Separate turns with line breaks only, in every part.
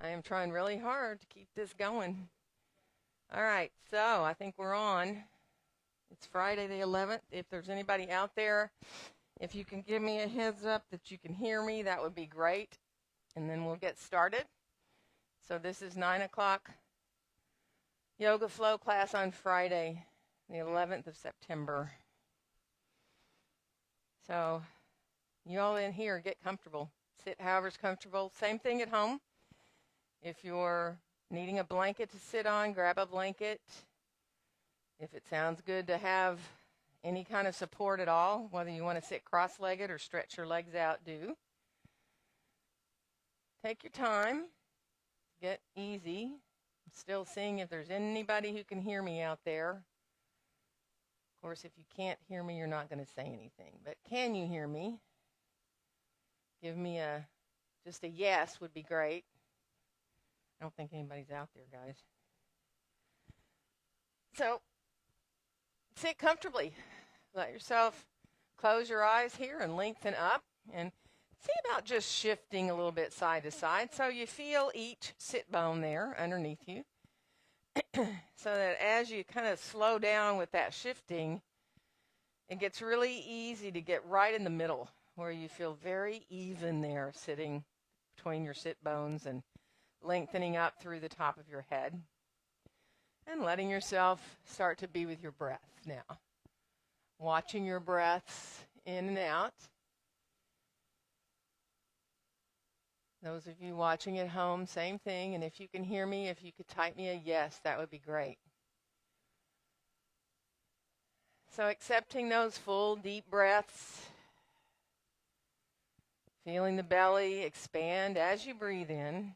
I am trying really hard to keep this going. All right, so I think we're on. It's Friday the 11th. If there's anybody out there, if you can give me a heads up that you can hear me, that would be great. And then we'll get started. So this is 9 o'clock yoga flow class on Friday, the 11th of September. So you all in here, get comfortable. Sit however's comfortable. Same thing at home. If you're needing a blanket to sit on, grab a blanket. If it sounds good to have any kind of support at all, whether you want to sit cross-legged or stretch your legs out, do. Take your time. Get easy. I'm still seeing if there's anybody who can hear me out there. Of course, if you can't hear me, you're not going to say anything. But can you hear me? Give me just a yes would be great. I don't think anybody's out there, guys. So, sit comfortably. Let yourself close your eyes here and lengthen up. And see about just shifting a little bit side to side so you feel each sit bone there underneath you. So that as you kind of slow down with that shifting, it gets really easy to get right in the middle where you feel very even there sitting between your sit bones and lengthening up through the top of your head. And letting yourself start to be with your breath now. Watching your breaths in and out. Those of you watching at home, same thing. And if you can hear me, if you could type me a yes, that would be great. So accepting those full deep breaths. Feeling the belly expand as you breathe in.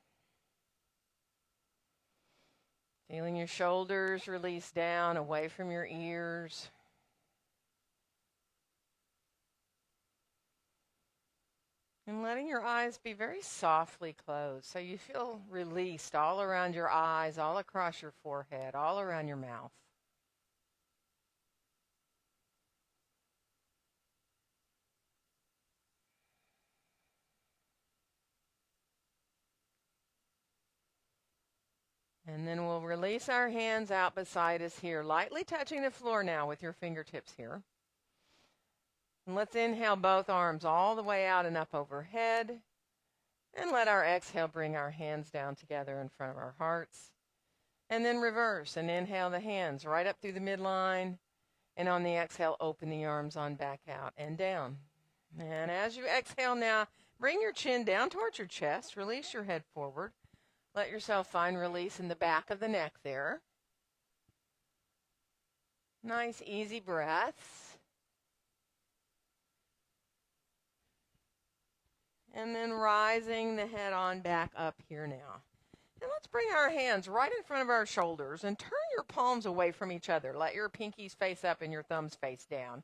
Feeling your shoulders release down away from your ears. And letting your eyes be very softly closed so you feel released all around your eyes, all across your forehead, all around your mouth. And then we'll release our hands out beside us here, lightly touching the floor now with your fingertips here. And let's inhale both arms all the way out and up overhead. And let our exhale bring our hands down together in front of our hearts. And then reverse and inhale the hands right up through the midline. And on the exhale, open the arms on back out and down. And as you exhale now, bring your chin down towards your chest. Release your head forward. Let yourself find release in the back of the neck there. Nice, easy breaths. And then rising the head on back up here now. And let's bring our hands right in front of our shoulders and turn your palms away from each other. Let your pinkies face up and your thumbs face down.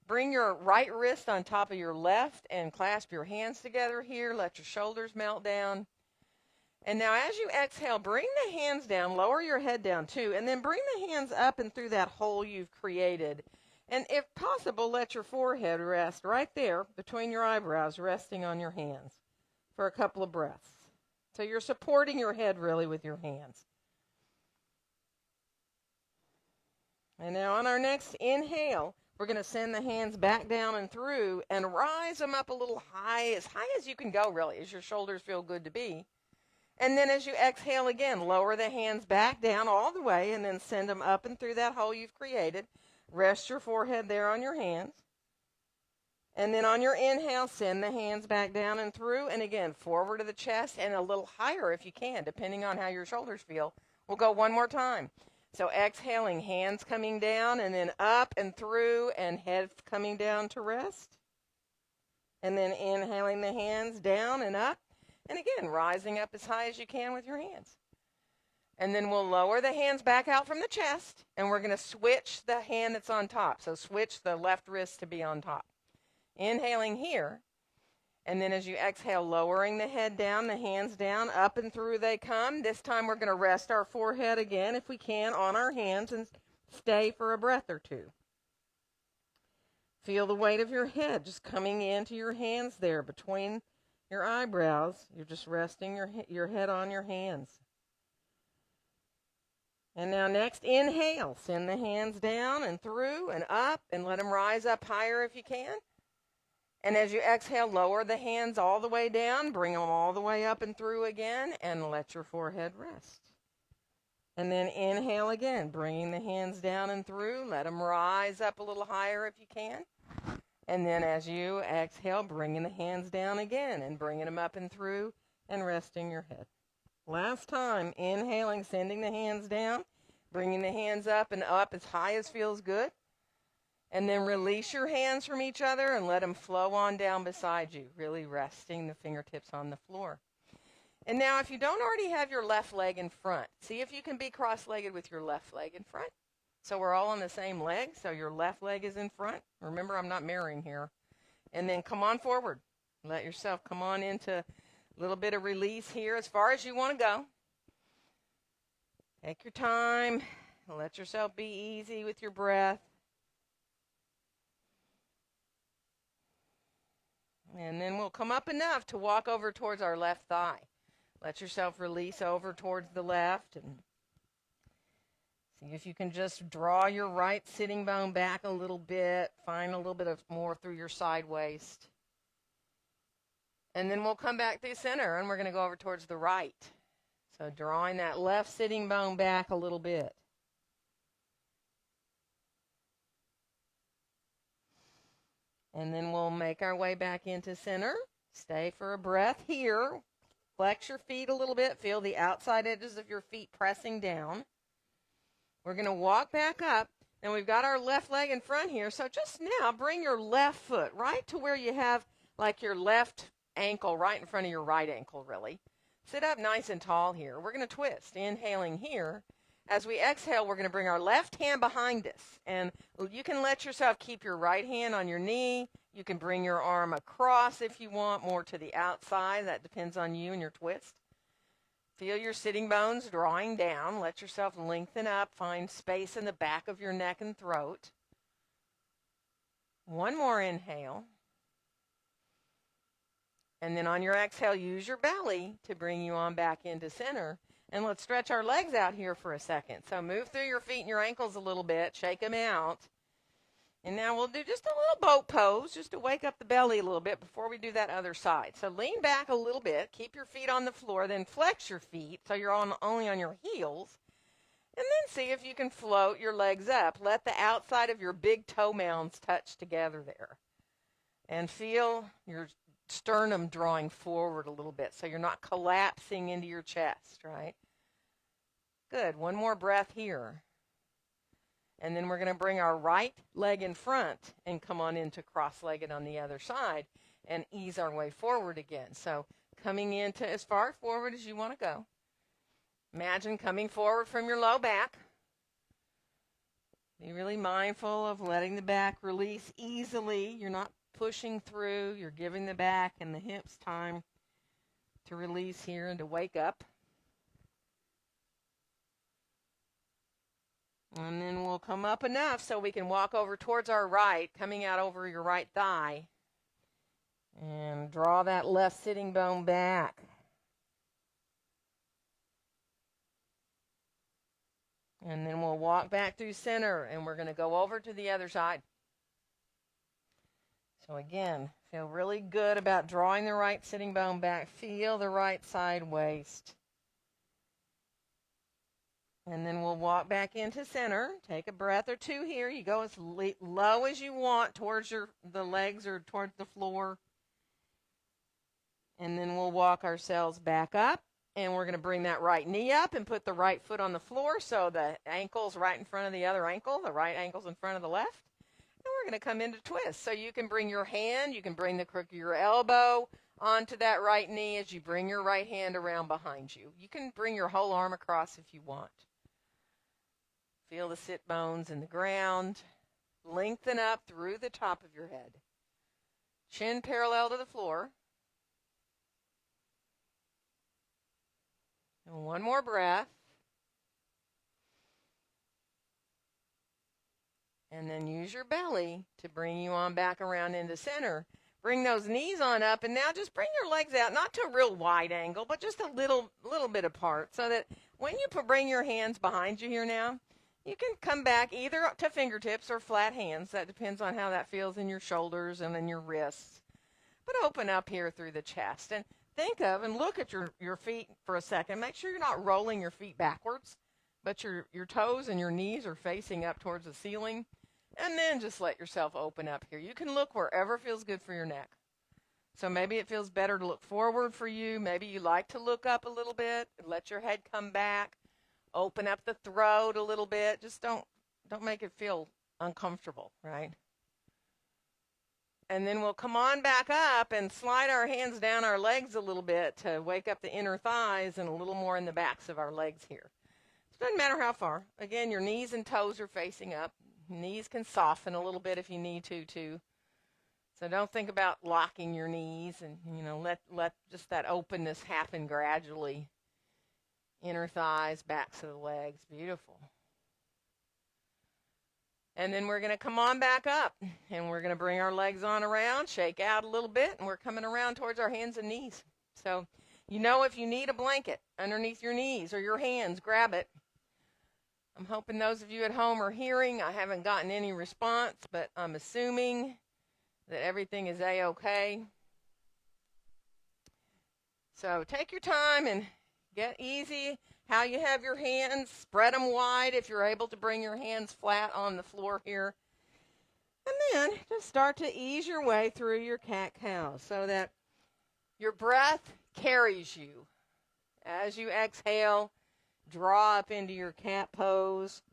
Bring your right wrist on top of your left and clasp your hands together here. Let your shoulders melt down. And now as you exhale, bring the hands down, lower your head down too, and then bring the hands up and through that hole you've created. And if possible, let your forehead rest right there between your eyebrows, resting on your hands for a couple of breaths. So you're supporting your head really with your hands. And now on our next inhale, we're going to send the hands back down and through and rise them up a little high as you can go really, as your shoulders feel good to be. And then as you exhale again, lower the hands back down all the way and then send them up and through that hole you've created. Rest your forehead there on your hands. And then on your inhale, send the hands back down and through. And again, forward to the chest and a little higher if you can, depending on how your shoulders feel. We'll go one more time. So exhaling, hands coming down and then up and through and head coming down to rest. And then inhaling the hands down and up. And again, rising up as high as you can with your hands. And then we'll lower the hands back out from the chest, and we're going to switch the hand that's on top. So switch the left wrist to be on top. Inhaling here, and then as you exhale, lowering the head down, the hands down, up and through they come. This time we're going to rest our forehead again, if we can, on our hands and stay for a breath or two. Feel the weight of your head just coming into your hands there between your eyebrows. You're just resting your head on your hands. And now next, inhale. Send the hands down and through and up, and let them rise up higher if you can. And as you exhale, lower the hands all the way down, bring them all the way up and through again, and let your forehead rest. And then inhale again, bringing the hands down and through. Let them rise up a little higher if you can. And then as you exhale, bringing the hands down again and bringing them up and through and resting your head. Last time, inhaling, sending the hands down, bringing the hands up and up as high as feels good. And then release your hands from each other and let them flow on down beside you, really resting the fingertips on the floor. And now if you don't already have your left leg in front, see if you can be cross-legged with your left leg in front. So we're all on the same leg, so your left leg is in front. Remember, I'm not mirroring here. And then come on forward. Let yourself come on into a little bit of release here as far as you want to go. Take your time. Let yourself be easy with your breath. And then we'll come up enough to walk over towards our left thigh. Let yourself release over towards the left and see if you can just draw your right sitting bone back a little bit. Find a little bit of more through your side waist. And then we'll come back through center and we're going to go over towards the right. So drawing that left sitting bone back a little bit. And then we'll make our way back into center. Stay for a breath here. Flex your feet a little bit. Feel the outside edges of your feet pressing down. We're going to walk back up. And we've got our left leg in front here. So just now, bring your left foot right to where you have like your left ankle right in front of your right ankle, really. Sit up nice and tall here. We're going to twist. Inhaling here. As we exhale, we're going to bring our left hand behind us. And you can let yourself keep your right hand on your knee. You can bring your arm across if you want, more to the outside. That depends on you and your twist. Feel your sitting bones drawing down. Let yourself lengthen up. Find space in the back of your neck and throat. One more inhale. And then on your exhale, use your belly to bring you on back into center. And let's stretch our legs out here for a second. So move through your feet and your ankles a little bit. Shake them out. And now we'll do just a little boat pose just to wake up the belly a little bit before we do that other side. So lean back a little bit. Keep your feet on the floor. Then flex your feet so you're only on your heels. And then see if you can float your legs up. Let the outside of your big toe mounds touch together there. And feel your sternum drawing forward a little bit so you're not collapsing into your chest, right? Good. One more breath here. And then we're going to bring our right leg in front and come on into cross-legged on the other side and ease our way forward again. So coming into as far forward as you want to go. Imagine coming forward from your low back. Be really mindful of letting the back release easily. You're not pushing through. You're giving the back and the hips time to release here and to wake up. And then we'll come up enough so we can walk over towards our right, coming out over your right thigh. And draw that left sitting bone back. And then we'll walk back through center, and we're going to go over to the other side. So again, feel really good about drawing the right sitting bone back. Feel the right side waist. And then we'll walk back into center. Take a breath or two here. You go as low as you want towards the legs or towards the floor. And then we'll walk ourselves back up. And we're going to bring that right knee up and put the right foot on the floor so the ankle's right in front of the other ankle. The right ankle's in front of the left. And we're going to come into twist. So you can bring your hand, you can bring the crook of your elbow onto that right knee as you bring your right hand around behind you. You can bring your whole arm across if you want. Feel the sit bones in the ground. Lengthen up through the top of your head. Chin parallel to the floor. And one more breath. And then use your belly to bring you on back around into center. Bring those knees on up, and now just bring your legs out, not to a real wide angle, but just a little bit apart, so that when you bring your hands behind you here now, you can come back either to fingertips or flat hands. That depends on how that feels in your shoulders and in your wrists. But open up here through the chest, and think of and look at your feet for a second. Make sure you're not rolling your feet backwards, but your toes and your knees are facing up towards the ceiling. And then just let yourself open up here. You can look wherever feels good for your neck. So maybe it feels better to look forward for you. Maybe you like to look up a little bit. Let your head come back. Open up the throat a little bit. Just don't make it feel uncomfortable, right? And then we'll come on back up and slide our hands down our legs a little bit to wake up the inner thighs and a little more in the backs of our legs here. It doesn't matter how far. Again, your knees and toes are facing up. Knees can soften a little bit if you need to, too. So don't think about locking your knees, and, let just that openness happen gradually. Inner thighs, backs of the legs. Beautiful. And then we're going to come on back up, and we're going to bring our legs on around, shake out a little bit, and we're coming around towards our hands and knees. So, if you need a blanket underneath your knees or your hands, grab it. I'm hoping those of you at home are hearing. I haven't gotten any response, but I'm assuming that everything is A-okay. So take your time and get easy. How you have your hands, spread them wide if you're able to bring your hands flat on the floor here. And then just start to ease your way through your cat-cow so that your breath carries you. As you exhale, draw up into your cat pose,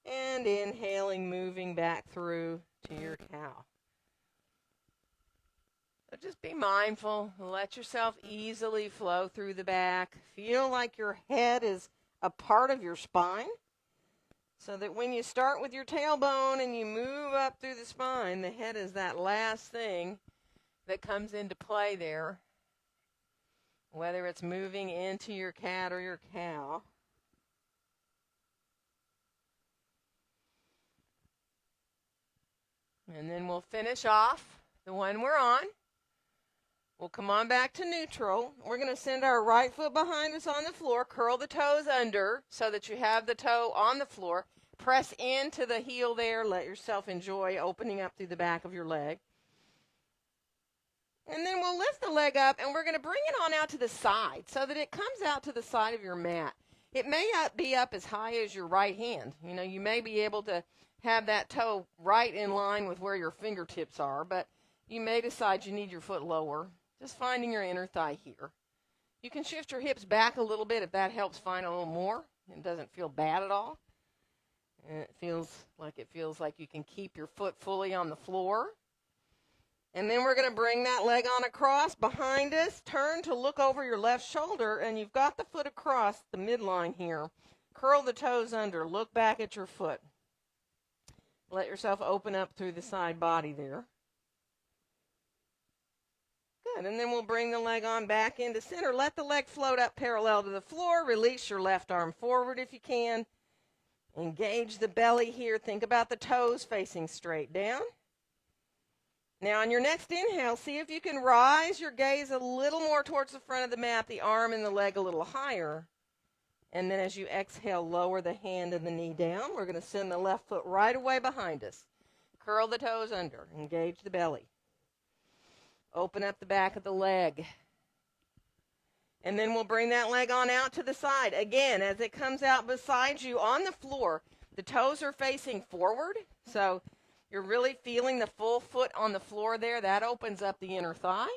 and inhaling, moving back through to your cow. So just be mindful. Let yourself easily flow through the back. Feel like your head is a part of your spine, so that when you start with your tailbone and you move up through the spine, the head is that last thing that comes into play there, whether it's moving into your cat or your cow. And then we'll finish off the one we're on. We'll come on back to neutral. We're going to send our right foot behind us on the floor. Curl the toes under so that you have the toe on the floor. Press into the heel there. Let yourself enjoy opening up through the back of your leg. And then we'll lift the leg up, and we're going to bring it on out to the side so that it comes out to the side of your mat. It may not be up as high as your right hand. You may be able to have that toe right in line with where your fingertips are, but you may decide you need your foot lower. Just finding your inner thigh here. You can shift your hips back a little bit if that helps find a little more. It doesn't feel bad at all. And it feels like you can keep your foot fully on the floor. And then we're going to bring that leg on across behind us. Turn to look over your left shoulder, and you've got the foot across the midline here. Curl the toes under. Look back at your foot. Let yourself open up through the side body there. Good. And then we'll bring the leg on back into center. Let the leg float up parallel to the floor. Release your left arm forward if you can. Engage the belly here. Think about the toes facing straight down. Now, on your next inhale, see if you can rise your gaze a little more towards the front of the mat, the arm and the leg a little higher. And then as you exhale, lower the hand and the knee down. We're going to send the left foot right away behind us. Curl the toes under. Engage the belly. Open up the back of the leg. And then we'll bring that leg on out to the side. Again, as it comes out beside you on the floor, the toes are facing forward. So you're really feeling the full foot on the floor there. That opens up the inner thigh.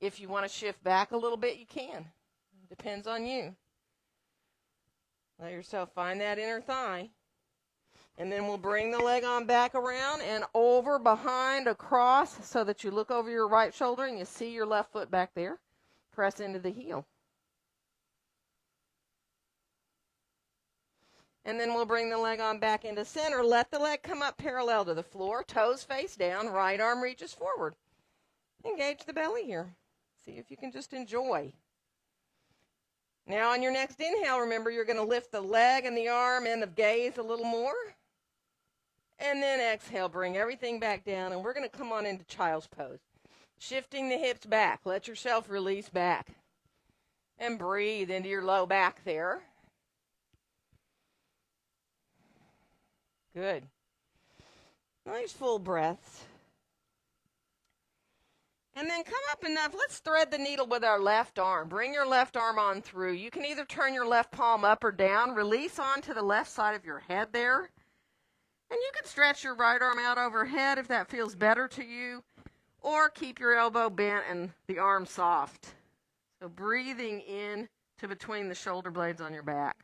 If you want to shift back a little bit, you can. Depends on you. Let yourself find that inner thigh. And then we'll bring the leg on back around and over, behind, across, so that you look over your right shoulder and you see your left foot back there. Press into the heel. And then we'll bring the leg on back into center. Let the leg come up parallel to the floor. Toes face down. Right arm reaches forward. Engage the belly here. See if you can just enjoy. Now on your next inhale, remember you're going to lift the leg and the arm and the gaze a little more. And then exhale, bring everything back down, and we're going to come on into child's pose. Shifting the hips back. Let yourself release back. And breathe into your low back there. Good. Nice full breaths. And then come up enough. Let's thread the needle with our left arm. Bring your left arm on through. You can either turn your left palm up or down. Release onto the left side of your head there. And you can stretch your right arm out overhead if that feels better to you. Or keep your elbow bent and the arm soft. So breathing in to between the shoulder blades on your back.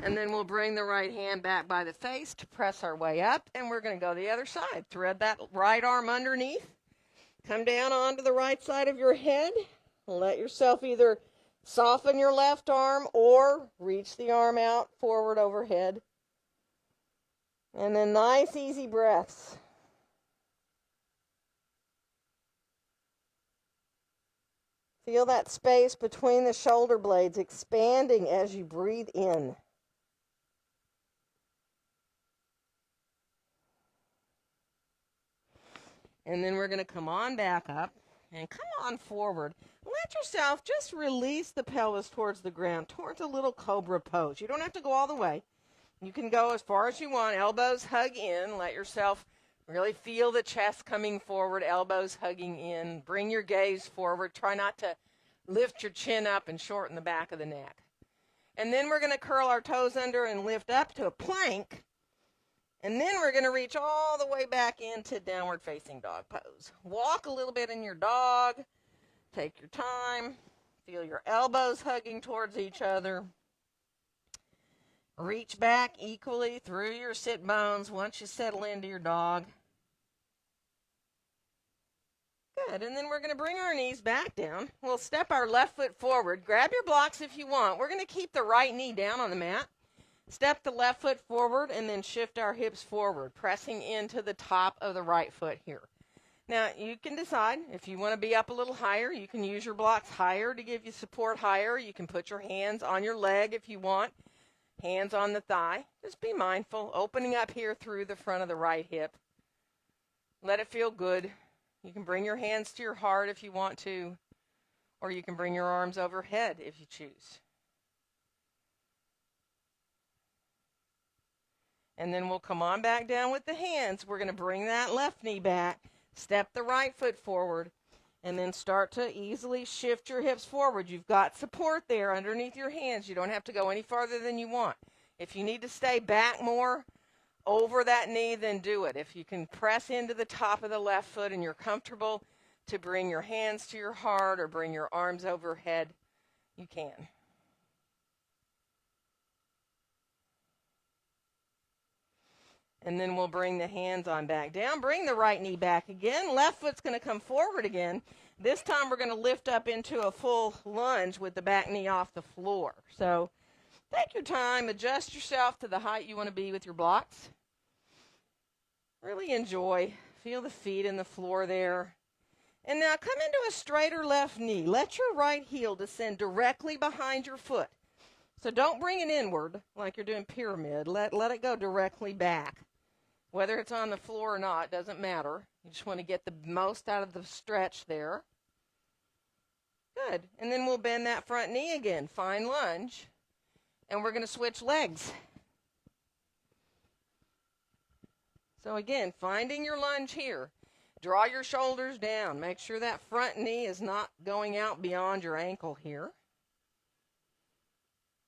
And then we'll bring the right hand back by the face to press our way up. And we're going to go the other side. Thread that right arm underneath. Come down onto the right side of your head. Let yourself either soften your left arm or reach the arm out forward overhead. And then nice, easy breaths. Feel that space between the shoulder blades expanding as you breathe in. And then we're going to come on back up and come on forward. Let yourself just release the pelvis towards the ground, towards a little cobra pose. You don't have to go all the way. You can go as far as you want. Elbows hug in. Let yourself really feel the chest coming forward, elbows hugging in. Bring your gaze forward. Try not to lift your chin up and shorten the back of the neck. And then we're going to curl our toes under and lift up to a plank. And then we're going to reach all the way back into downward facing dog pose. Walk a little bit in your dog. Take your time. Feel your elbows hugging towards each other. Reach back equally through your sit bones once you settle into your dog. Good. And then we're going to bring our knees back down. We'll step our left foot forward. Grab your blocks if you want. We're going to keep the right knee down on the mat. Step the left foot forward and then shift our hips forward, pressing into the top of the right foot here. Now, you can decide if you want to be up a little higher. You can use your blocks higher to give you support higher. You can put your hands on your leg if you want, hands on the thigh. Just be mindful, opening up here through the front of the right hip. Let it feel good. You can bring your hands to your heart if you want to, or you can bring your arms overhead if you choose. And then we'll come on back down with the hands. We're going to bring that left knee back, step the right foot forward, and then start to easily shift your hips forward. You've got support there underneath your hands. You don't have to go any farther than you want. If you need to stay back more over that knee, then do it. If you can press into the top of the left foot and you're comfortable to bring your hands to your heart or bring your arms overhead, you can. And then we'll bring the hands on back down. Bring the right knee back again. Left foot's going to come forward again. This time we're going to lift up into a full lunge with the back knee off the floor. So take your time. Adjust yourself to the height you want to be with your blocks. Really enjoy. Feel the feet in the floor there. And now come into a straighter left knee. Let your right heel descend directly behind your foot. So don't bring it inward like you're doing pyramid. Let it go directly back. Whether it's on the floor or not, doesn't matter. You just want to get the most out of the stretch there. Good. And then we'll bend that front knee again. Fine lunge. And we're going to switch legs. So again, finding your lunge here. Draw your shoulders down. Make sure that front knee is not going out beyond your ankle here.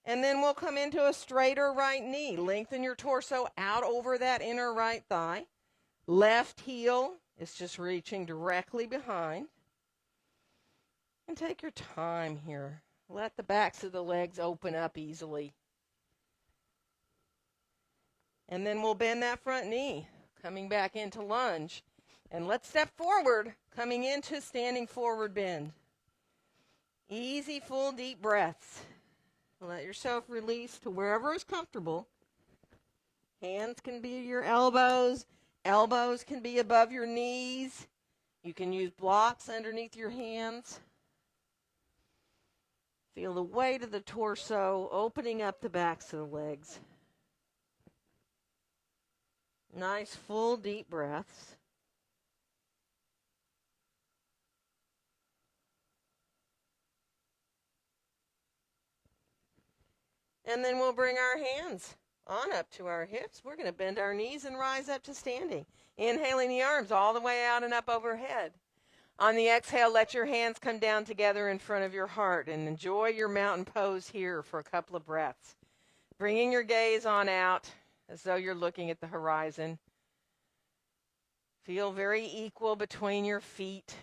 And then we'll come into a straighter right knee. Lengthen your torso out over that inner right thigh. Left heel is just reaching directly behind. And take your time here. Let the backs of the legs open up easily. And then we'll bend that front knee, coming back into lunge. And let's step forward, coming into standing forward bend. Easy, full, deep breaths. Let yourself release to wherever is comfortable. Hands can be your elbows. Elbows can be above your knees. You can use blocks underneath your hands. Feel the weight of the torso opening up the backs of the legs. Nice, full, deep breaths. And then we'll bring our hands on up to our hips. We're going to bend our knees and rise up to standing. Inhaling the arms all the way out and up overhead. On the exhale, let your hands come down together in front of your heart and enjoy your mountain pose here for a couple of breaths. Bringing your gaze on out as though you're looking at the horizon. Feel very equal between your feet.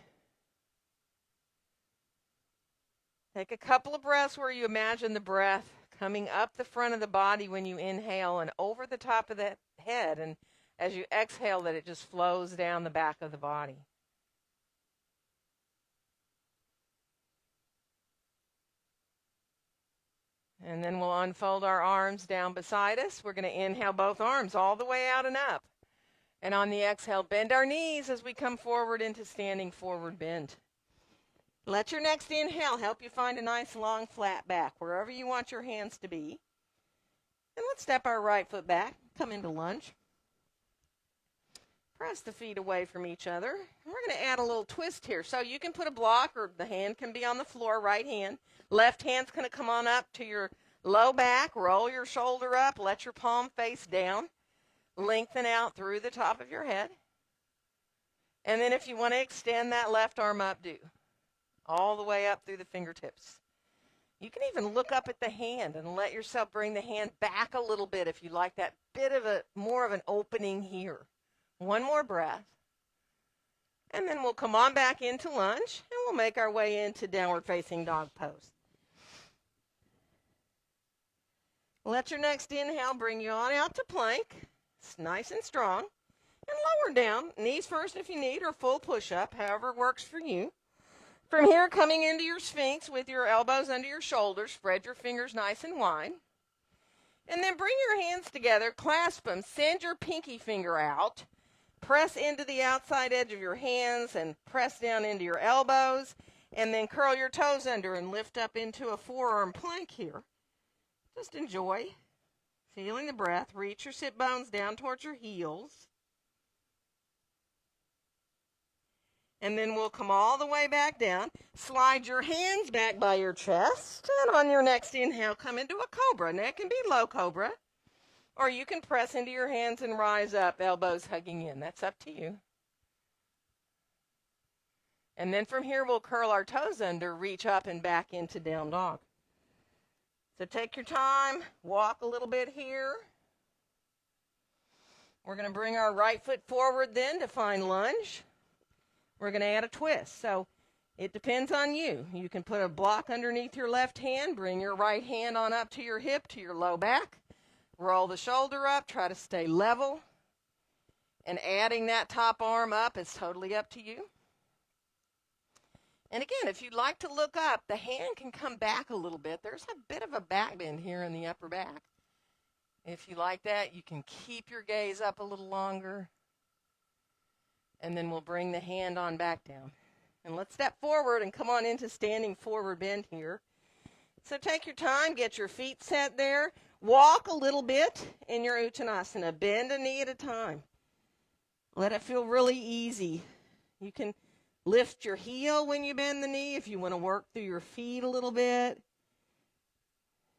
Take a couple of breaths where you imagine the breath coming up the front of the body when you inhale and over the top of the head. And as you exhale, that it just flows down the back of the body. And then we'll unfold our arms down beside us. We're going to inhale both arms all the way out and up. And on the exhale, bend our knees as we come forward into standing forward bend. Let your next inhale help you find a nice long flat back wherever you want your hands to be. And let's step our right foot back, come into lunge. Press the feet away from each other. We're going to add a little twist here. So you can put a block or the hand can be on the floor, right hand. Left hand's going to come on up to your low back. Roll your shoulder up. Let your palm face down. Lengthen out through the top of your head. And then if you want to extend that left arm up, do. All the way up through the fingertips. You can even look up at the hand and let yourself bring the hand back a little bit if you like that bit of more of an opening here. One more breath. And then we'll come on back into lunge and we'll make our way into downward facing dog pose. Let your next inhale bring you on out to plank. It's nice and strong. And lower down, knees first if you need, or full push-up, however works for you. From here, coming into your Sphinx with your elbows under your shoulders, spread your fingers nice and wide. And then bring your hands together, clasp them, send your pinky finger out, press into the outside edge of your hands and press down into your elbows, and then curl your toes under and lift up into a forearm plank here. Just enjoy feeling the breath. Reach your sit bones down towards your heels. And then we'll come all the way back down. Slide your hands back by your chest. And on your next inhale, come into a cobra. Now it can be low cobra. Or you can press into your hands and rise up, elbows hugging in. That's up to you. And then from here, we'll curl our toes under, reach up and back into down dog. So take your time, walk a little bit here. We're going to bring our right foot forward then to find lunge. We're going to add a twist. So it depends on you. You can put a block underneath your left hand, bring your right hand on up to your hip, to your low back. Roll the shoulder up, try to stay level. And adding that top arm up is totally up to you. And again, if you'd like to look up, the hand can come back a little bit. There's a bit of a back bend here in the upper back. If you like that, you can keep your gaze up a little longer. And then we'll bring the hand on back down. And let's step forward and come on into standing forward bend here. So take your time, get your feet set there. Walk a little bit in your Uttanasana. Bend a knee at a time. Let it feel really easy. You can lift your heel when you bend the knee if you want to work through your feet a little bit.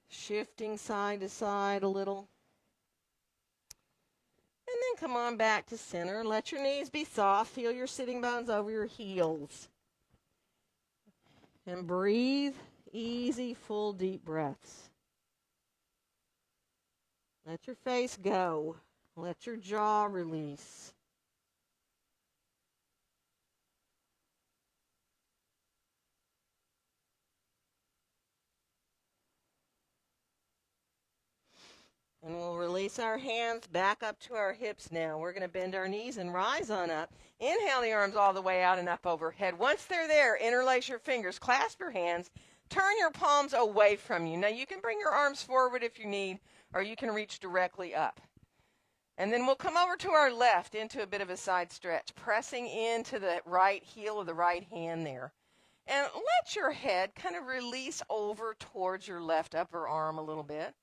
Shifting side to side a little. And then come on back to center. Let your knees be soft. Feel your sitting bones over your heels. And breathe easy, full, deep breaths. Let your face go. Let your jaw release. And we'll release our hands back up to our hips now. We're going to bend our knees and rise on up. Inhale the arms all the way out and up overhead. Once they're there, interlace your fingers, clasp your hands, turn your palms away from you. Now you can bring your arms forward if you need, or you can reach directly up. And then we'll come over to our left into a bit of a side stretch, pressing into the right heel of the right hand there. And let your head kind of release over towards your left upper arm a little bit.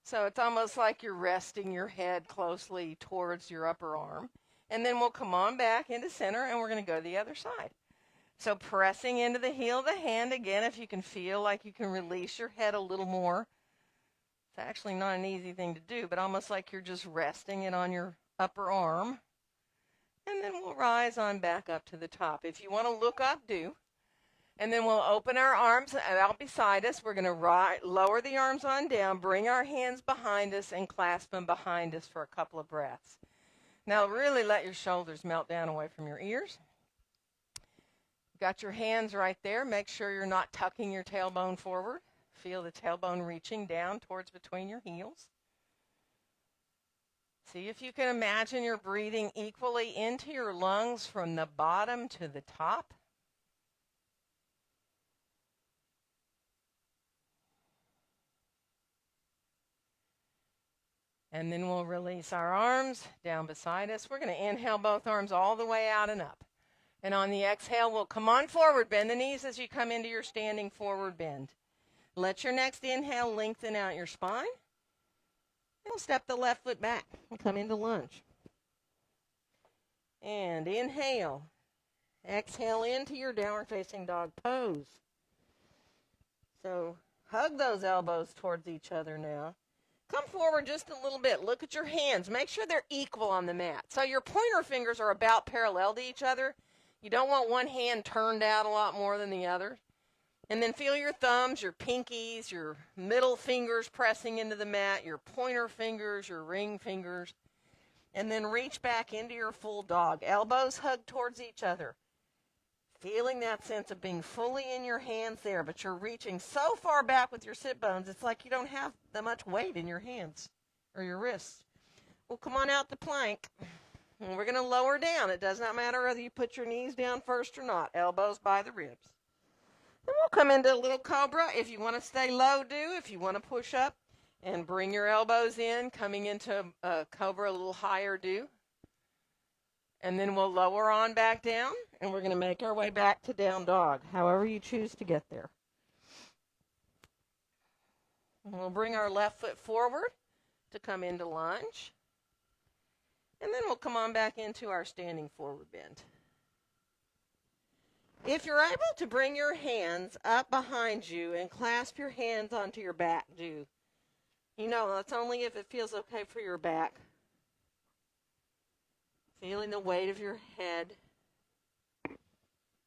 So it's almost like you're resting your head closely towards your upper arm. And then we'll come on back into center, and we're going to go to the other side. So pressing into the heel of the hand again, if you can feel like you can release your head a little more. It's actually not an easy thing to do, but almost like you're just resting it on your upper arm. And then we'll rise on back up to the top. If you want to look up, do. And then we'll open our arms out beside us. We're going to lower the arms on down, bring our hands behind us, and clasp them behind us for a couple of breaths. Now really let your shoulders melt down away from your ears. Got your hands right there. Make sure you're not tucking your tailbone forward. Feel the tailbone reaching down towards between your heels. See if you can imagine you're breathing equally into your lungs from the bottom to the top. And then we'll release our arms down beside us. We're going to inhale both arms all the way out and up. And on the exhale, we'll come on forward. Bend the knees as you come into your standing forward bend. Let your next inhale lengthen out your spine. And we'll step the left foot back and come into lunge. And inhale. Exhale into your downward facing dog pose. So hug those elbows towards each other now. Come forward just a little bit. Look at your hands. Make sure they're equal on the mat. So your pointer fingers are about parallel to each other. You don't want one hand turned out a lot more than the other. And then feel your thumbs, your pinkies, your middle fingers pressing into the mat, your pointer fingers, your ring fingers. And then reach back into your full dog. Elbows hug towards each other. Feeling that sense of being fully in your hands there, but you're reaching so far back with your sit bones, it's like you don't have that much weight in your hands or your wrists. Well, come on out to plank. And we're going to lower down. It does not matter whether you put your knees down first or not. Elbows by the ribs. Then we'll come into a little cobra. If you want to stay low, do. If you want to push up and bring your elbows in, coming into a cobra a little higher, do. And then we'll lower on back down, and we're going to make our way back to down dog, however you choose to get there. And we'll bring our left foot forward to come into lunge. And then we'll come on back into our standing forward bend. If you're able to bring your hands up behind you and clasp your hands onto your back, do. You know, that's only if it feels okay for your back. Feeling the weight of your head.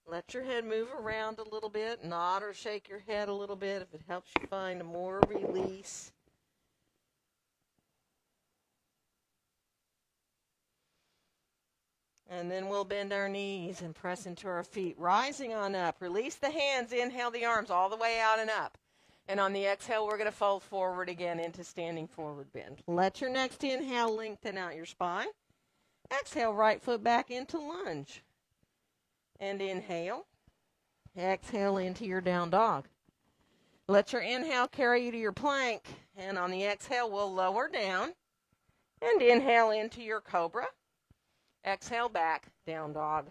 Let your head move around a little bit. Nod or shake your head a little bit if it helps you find more release. And then we'll bend our knees and press into our feet, rising on up. Release the hands, inhale the arms all the way out and up. And on the exhale, we're going to fold forward again into standing forward bend. Let your next inhale lengthen out your spine. Exhale, right foot back into lunge. And inhale. Exhale into your down dog. Let your inhale carry you to your plank. And on the exhale, we'll lower down. And inhale into your cobra. Exhale back, down dog.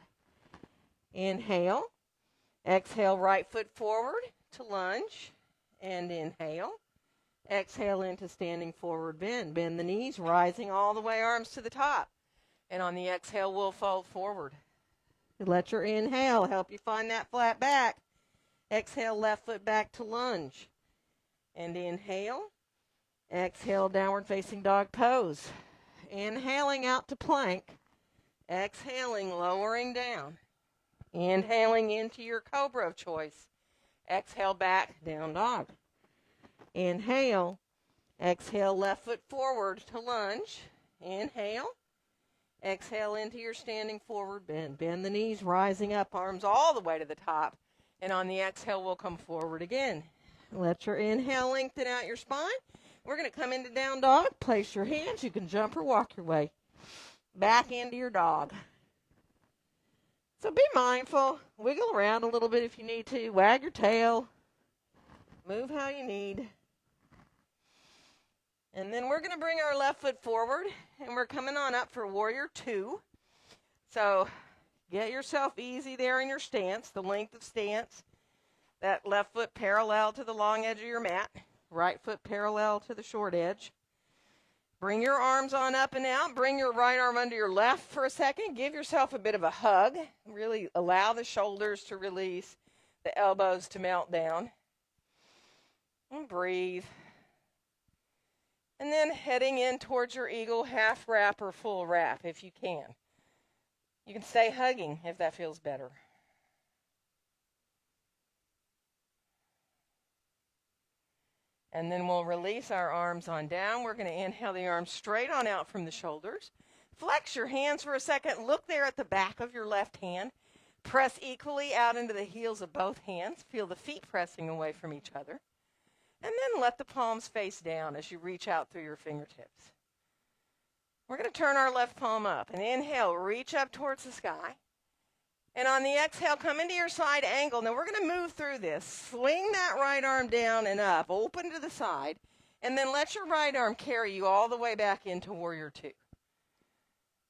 Inhale. Exhale, right foot forward to lunge. And inhale. Exhale into standing forward bend. Bend the knees, rising all the way, arms to the top. And on the exhale, we'll fold forward. Let your inhale help you find that flat back. Exhale, left foot back to lunge. And inhale. Exhale, downward facing dog pose. Inhaling out to plank. Exhaling, lowering down. Inhaling into your cobra of choice. Exhale back, down dog. Inhale. Exhale, left foot forward to lunge. Inhale. Exhale into your standing forward bend. Bend the knees, rising up, arms all the way to the top. And on the exhale, we'll come forward again. Let your inhale lengthen out your spine. We're going to come into down dog. Place your hands. You can jump or walk your way back into your dog. So be mindful. Wiggle around a little bit if you need to. Wag your tail. Move how you need. And then we're going to bring our left foot forward, and we're coming on up for warrior two. So get yourself easy there in your stance, the length of stance. That left foot parallel to the long edge of your mat. right foot parallel to the short edge. Bring your arms on up and out. Bring your right arm under your left for a second. Give yourself a bit of a hug. Really allow the shoulders to release, the elbows to melt down. And breathe. And then heading in towards your eagle, half wrap or full wrap if you can. You can stay hugging if that feels better. And then we'll release our arms on down. We're going to inhale the arms straight on out from the shoulders. Flex your hands for a second. Look there at the back of your left hand. Press equally out into the heels of both hands. Feel the feet pressing away from each other. And then let the palms face down as you reach out through your fingertips. We're going to turn our left palm up. And inhale, reach up towards the sky. And on the exhale, come into your side angle. Now we're going to move through this. Swing that right arm down and up, open to the side, and then let your right arm carry you all the way back into Warrior Two.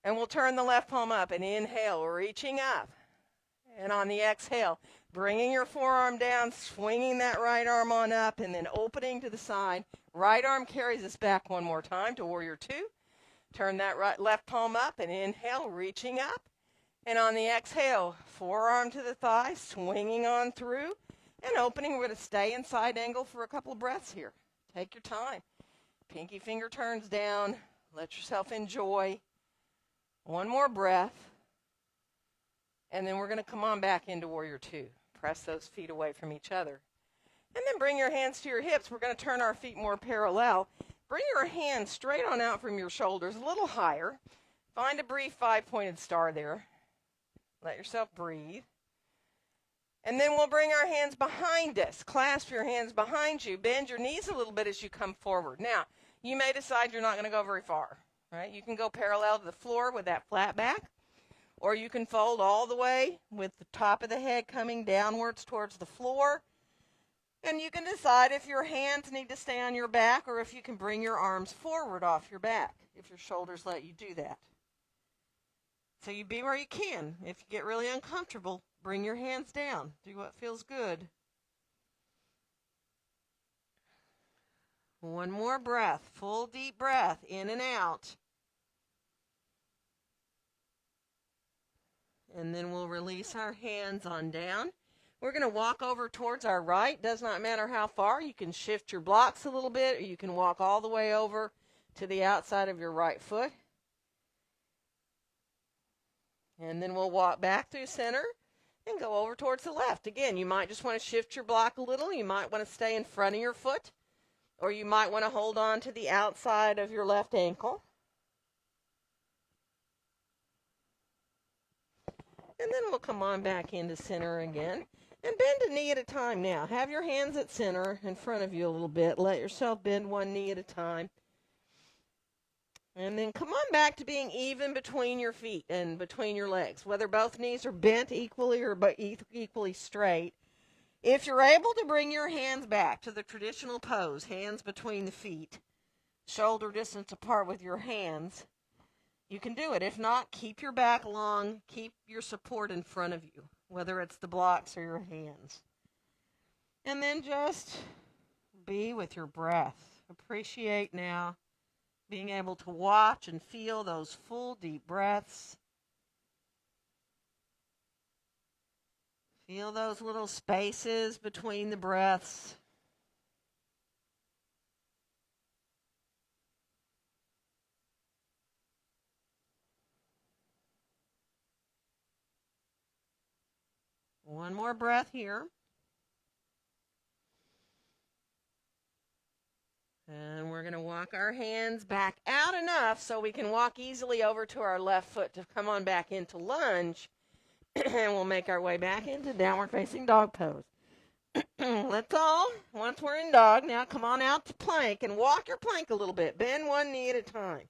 And we'll turn the left palm up and inhale, reaching up. And on the exhale, bringing your forearm down, swinging that right arm on up, and then opening to the side. Right arm carries us back one more time to Warrior Two. Turn that left palm up and inhale, reaching up. And on the exhale, forearm to the thigh, swinging on through and opening. We're going to stay in side angle for a couple of breaths here. Take your time. Pinky finger turns down. Let yourself enjoy. One more breath. And then we're going to come on back into Warrior Two. Press those feet away from each other. And then bring your hands to your hips. We're going to turn our feet more parallel. Bring your hands straight on out from your shoulders, a little higher. Find a brief 5-pointed star there. Let yourself breathe. And then we'll bring our hands behind us. Clasp your hands behind you. Bend your knees a little bit as you come forward. Now, you may decide you're not going to go very far. Right? You can go parallel to the floor with that flat back. Or you can fold all the way with the top of the head coming downwards towards the floor. And you can decide if your hands need to stay on your back or if you can bring your arms forward off your back, if your shoulders let you do that. So you be where you can. If you get really uncomfortable, bring your hands down. Do what feels good. One more breath. Full deep breath in and out. And then we'll release our hands on down. We're going to walk over towards our right. Does not matter how far. You can shift your blocks a little bit, or you can walk all the way over to the outside of your right foot. And then we'll walk back through center and go over towards the left. Again, you might just want to shift your block a little. You might want to stay in front of your foot, or you might want to hold on to the outside of your left ankle. And then we'll come on back into center again. And bend a knee at a time now. Have your hands at center in front of you a little bit. Let yourself bend one knee at a time. And then come on back to being even between your feet and between your legs, whether both knees are bent equally or equally straight. If you're able to bring your hands back to the traditional pose, hands between the feet, shoulder distance apart with your hands, you can do it. If not, keep your back long, keep your support in front of you, whether it's the blocks or your hands. And then just be with your breath. Appreciate now being able to watch and feel those full deep breaths. Feel those little spaces between the breaths. One more breath here. And we're going to walk our hands back out enough so we can walk easily over to our left foot to come on back into lunge. And we'll make our way back into downward facing dog pose. Let's all, once we're in dog, now come on out to plank and walk your plank a little bit. Bend one knee at a time.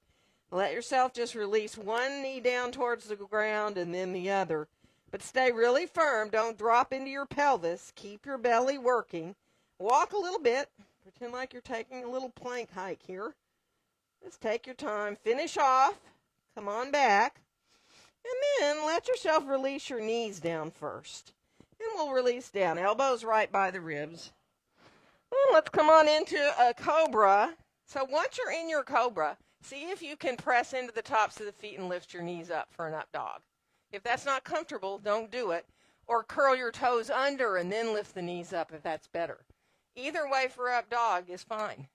Let yourself just release one knee down towards the ground and then the other. But stay really firm. Don't drop into your pelvis. Keep your belly working. Walk a little bit. Pretend like you're taking a little plank hike here. Just take your time. Finish off. Come on back. And then let yourself release your knees down first. And we'll release down. Elbows right by the ribs. And let's come on into a cobra. So once you're in your cobra, see if you can press into the tops of the feet and lift your knees up for an up dog. If that's not comfortable, don't do it. Or curl your toes under and then lift the knees up if that's better. Either way for up dog is fine.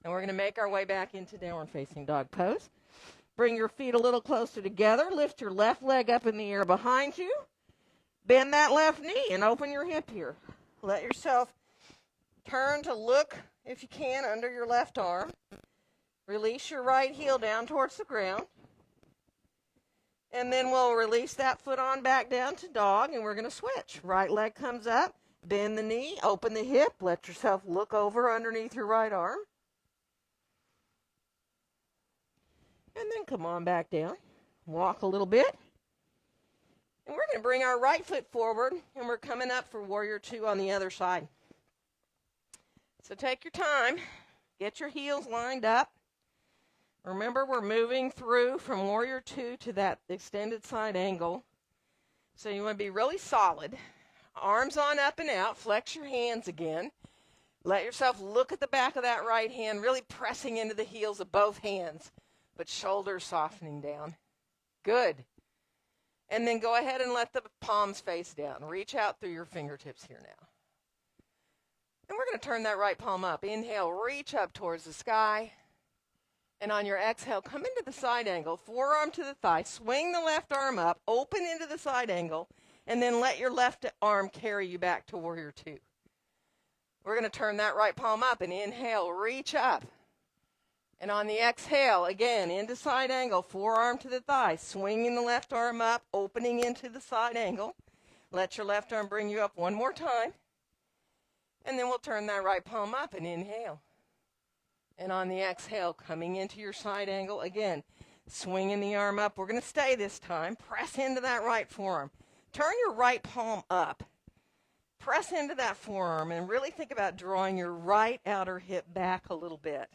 And we're going to make our way back into downward facing dog pose. Bring your feet a little closer together. Lift your left leg up in the air behind you. Bend that left knee and open your hip here. Let yourself turn to look, if you can, under your left arm. Release your right heel down towards the ground. And then we'll release that foot on back down to dog, and we're going to switch. Right leg comes up, bend the knee, open the hip, let yourself look over underneath your right arm. And then come on back down. Walk a little bit. And we're going to bring our right foot forward, and we're coming up for Warrior 2 on the other side. So take your time. Get your heels lined up. Remember, we're moving through from Warrior 2 to that extended side angle. So you want to be really solid. Arms on up and out. Flex your hands again. Let yourself look at the back of that right hand, really pressing into the heels of both hands, but shoulders softening down. Good. And then go ahead and let the palms face down. Reach out through your fingertips here now. And we're going to turn that right palm up. Inhale, reach up towards the sky. And on your exhale, come into the side angle, forearm to the thigh, swing the left arm up, open into the side angle, and then let your left arm carry you back to Warrior 2. We're going to turn that right palm up and inhale, reach up. And on the exhale, again, into side angle, forearm to the thigh, swinging the left arm up, opening into the side angle. Let your left arm bring you up one more time. And then we'll turn that right palm up and inhale. And on the exhale, coming into your side angle, again, swinging the arm up. We're going to stay this time. Press into that right forearm. Turn your right palm up. Press into that forearm and really think about drawing your right outer hip back a little bit.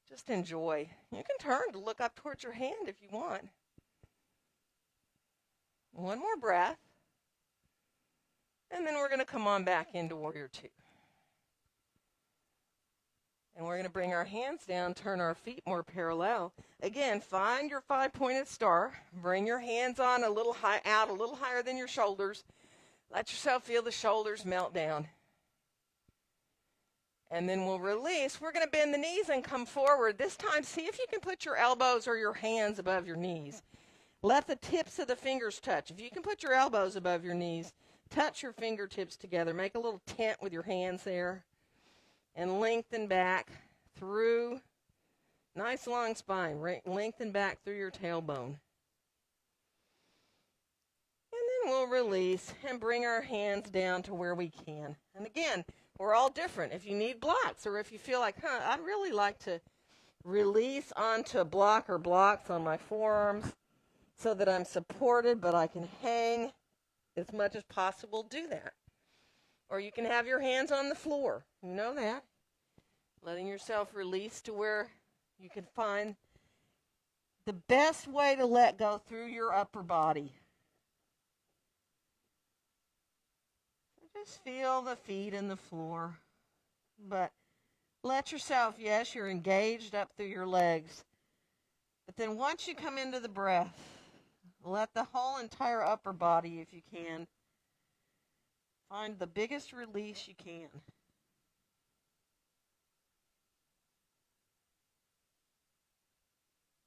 Just enjoy. You can turn to look up towards your hand if you want. One more breath. And then we're going to come on back into Warrior 2. And we're going to bring our hands down, turn our feet more parallel. Again, find your 5-pointed star. Bring your hands on a little out a little higher than your shoulders. Let yourself feel the shoulders melt down. And then we'll release. We're going to bend the knees and come forward. This time, see if you can put your elbows or your hands above your knees. Let the tips of the fingers touch. If you can put your elbows above your knees, touch your fingertips together. Make a little tent with your hands there. And lengthen back through. Nice long spine. Lengthen back through your tailbone. And then we'll release and bring our hands down to where we can. And again, we're all different. If you need blocks or if you feel like, I'd really like to release onto a block or blocks on my forearms so that I'm supported but I can hang as much as possible, do that. Or you can have your hands on the floor. You know that. Letting yourself release to where you can find the best way to let go through your upper body. Just feel the feet and the floor. But let yourself, yes, you're engaged up through your legs. But then once you come into the breath, let the whole entire upper body, if you can, find the biggest release you can.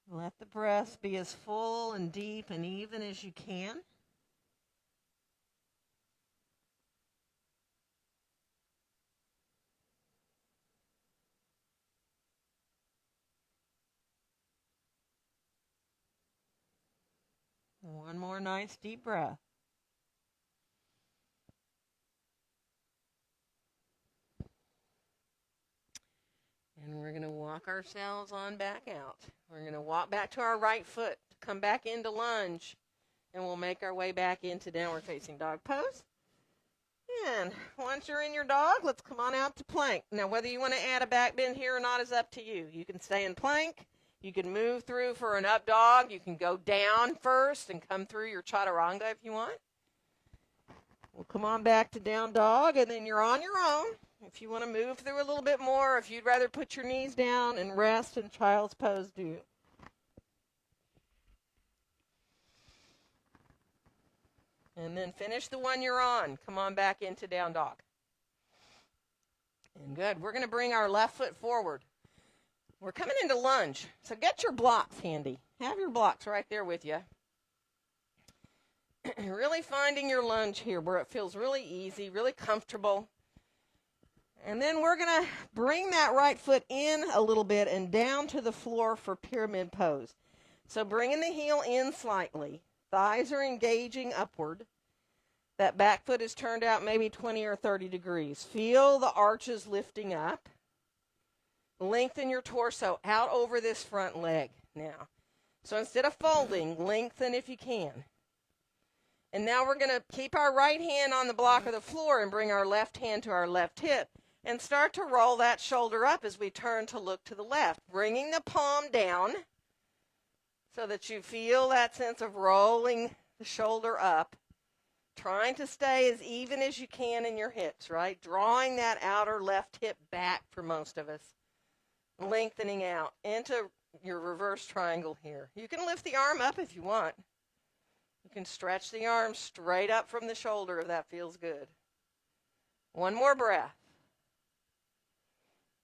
Let the breath be as full and deep and even as you can. One more nice deep breath. And we're going to walk ourselves on back out. We're going to walk back to our right foot, come back into lunge, and we'll make our way back into downward facing dog pose. And once you're in your dog, let's come on out to plank. Now, whether you want to add a back bend here or not is up to you. You can stay in plank. You can move through for an up dog. You can go down first and come through your chaturanga if you want. We'll come on back to down dog, and then you're on your own. If you want to move through a little bit more, if you'd rather put your knees down and rest in child's pose, do. And then finish the one you're on. Come on back into down dog. And good. We're going to bring our left foot forward. We're coming into lunge. So get your blocks handy. Have your blocks right there with you. Really finding your lunge here where it feels really easy, really comfortable. And then we're going to bring that right foot in a little bit and down to the floor for pyramid pose. So bringing the heel in slightly. Thighs are engaging upward. That back foot is turned out maybe 20 or 30 degrees. Feel the arches lifting up. Lengthen your torso out over this front leg now. So instead of folding, lengthen if you can. And now we're going to keep our right hand on the block of the floor and bring our left hand to our left hip and start to roll that shoulder up as we turn to look to the left, bringing the palm down so that you feel that sense of rolling the shoulder up, trying to stay as even as you can in your hips, right? Drawing that outer left hip back for most of us, lengthening out into your reverse triangle here. You can lift the arm up if you want. You can stretch the arm straight up from the shoulder if that feels good. One more breath.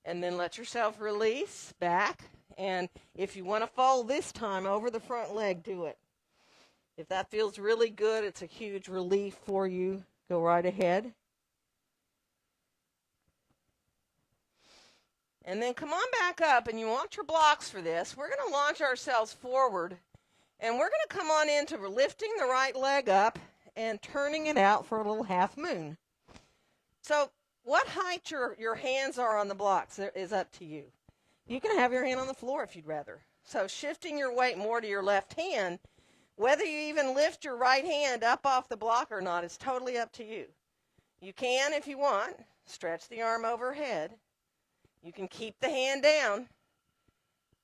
And then let yourself release back. And if you want to fold this time over the front leg, do it. If that feels really good, it's a huge relief for you. Go right ahead. And then come on back up, and you want your blocks for this. We're going to launch ourselves forward. And we're going to come on into lifting the right leg up and turning it out for a little half moon. So what height your hands are on the blocks is up to you. You can have your hand on the floor if you'd rather. So shifting your weight more to your left hand, whether you even lift your right hand up off the block or not is totally up to you. You can, if you want, stretch the arm overhead. You can keep the hand down.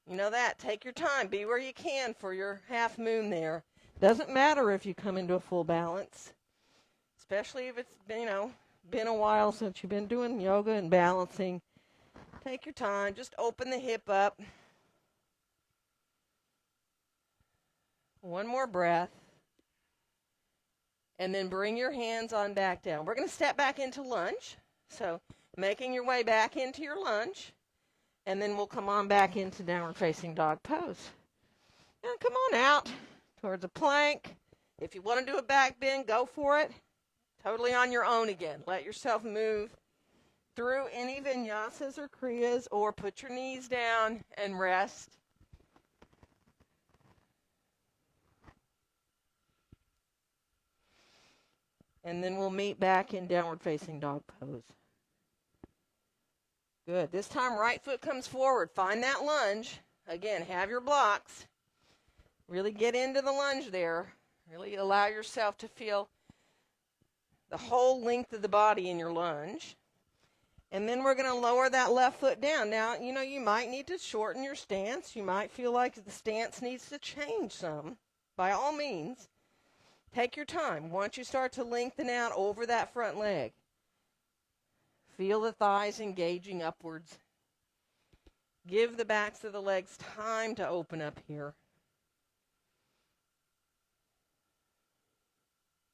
You know that. Take your time. Be where you can for your half moon there. Doesn't matter if you come into a full balance, especially if it's been a while since you've been doing yoga and balancing. Take your time. Just open the hip up. One more breath. And then bring your hands on back down. We're going to step back into lunge. So making your way back into your lunge. And then we'll come on back into downward facing dog pose. Now come on out towards a plank. If you want to do a back bend, go for it. Totally on your own again. Let yourself move through any vinyasas or kriyas, or put your knees down and rest. And then we'll meet back in downward facing dog pose. Good. This time, right foot comes forward. Find that lunge. Again, have your blocks. Really get into the lunge there. Really allow yourself to feel the whole length of the body in your lunge. And then we're going to lower that left foot down. Now, you might need to shorten your stance. You might feel like the stance needs to change some. By all means, take your time. Once you start to lengthen out over that front leg, feel the thighs engaging upwards. Give the backs of the legs time to open up here.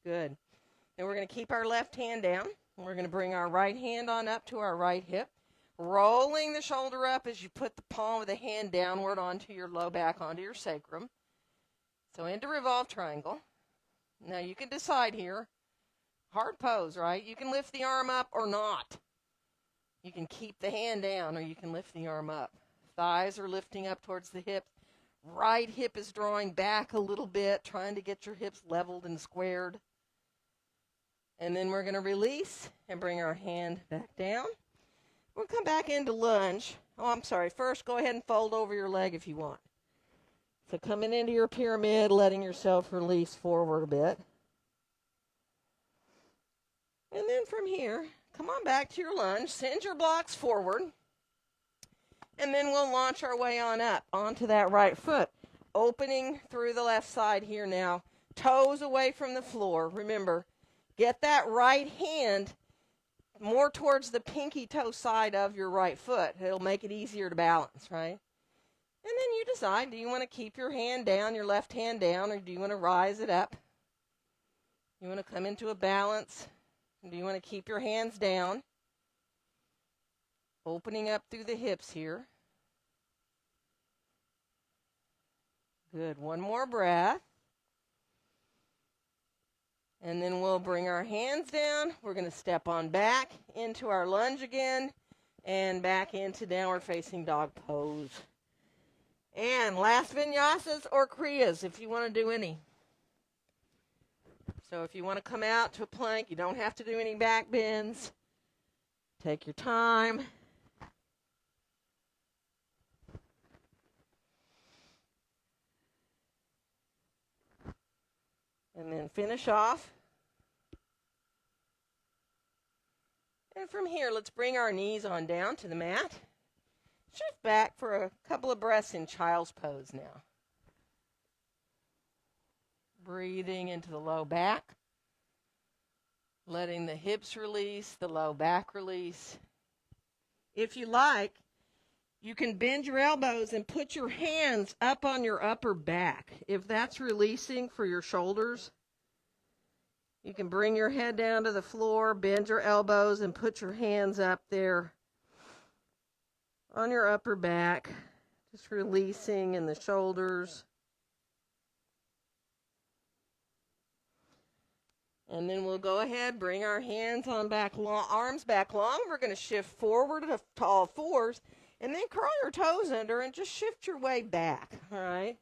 Good. And we're going to keep our left hand down. We're going to bring our right hand on up to our right hip, rolling the shoulder up as you put the palm of the hand downward onto your low back, onto your sacrum. So into revolve triangle. Now you can decide here. Hard pose, right? You can lift the arm up or not. You can keep the hand down or you can lift the arm up. Thighs are lifting up towards the hips. Right hip is drawing back a little bit, trying to get your hips leveled and squared. And then we're going to release and bring our hand back down. We'll come back into lunge. First, go ahead and fold over your leg if you want. So coming into your pyramid, letting yourself release forward a bit. And then from here, come on back to your lunge. Send your blocks forward. And then we'll launch our way on up onto that right foot. Opening through the left side here now. Toes away from the floor. Remember, get that right hand more towards the pinky toe side of your right foot. It'll make it easier to balance, right? And then you decide, do you want to keep your hand down, your left hand down, or do you want to rise it up? You want to come into a balance? Do you want to keep your hands down? Opening up through the hips here. Good. One more breath. And then we'll bring our hands down. We're going to step on back into our lunge again and back into downward facing dog pose. And last vinyasas or kriyas if you want to do any. So if you want to come out to a plank, you don't have to do any back bends. Take your time. And then finish off. And from here, let's bring our knees on down to the mat. Shift back for a couple of breaths in child's pose now. Breathing into the low back. Letting the hips release, the low back release. If you like, you can bend your elbows and put your hands up on your upper back. If that's releasing for your shoulders, you can bring your head down to the floor, bend your elbows, and put your hands up there on your upper back, just releasing in the shoulders. And then we'll go ahead, bring our hands on back long, arms back long. We're going to shift forward to all fours, and then curl your toes under and just shift your way back, all right?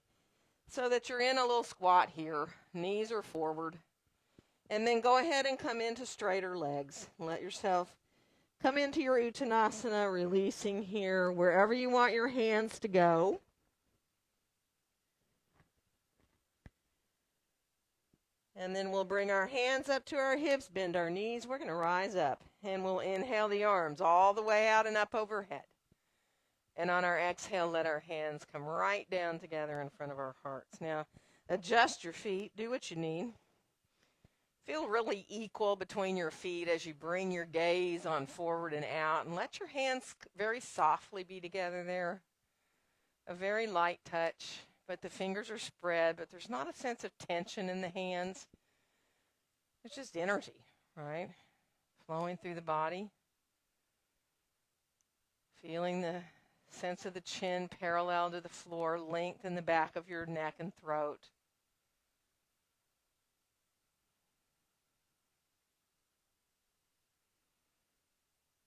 So that you're in a little squat here. Knees are forward. And then go ahead and come into straighter legs. Let yourself come into your Uttanasana, releasing here, wherever you want your hands to go. And then we'll bring our hands up to our hips, bend our knees. We're going to rise up. And we'll inhale the arms all the way out and up overhead. And on our exhale, let our hands come right down together in front of our hearts. Now, adjust your feet. Do what you need. Feel really equal between your feet as you bring your gaze on forward and out. And let your hands very softly be together there. A very light touch, but the fingers are spread, but there's not a sense of tension in the hands. It's just energy, right? Flowing through the body. Feeling the sense of the chin parallel to the floor, length in the back of your neck and throat.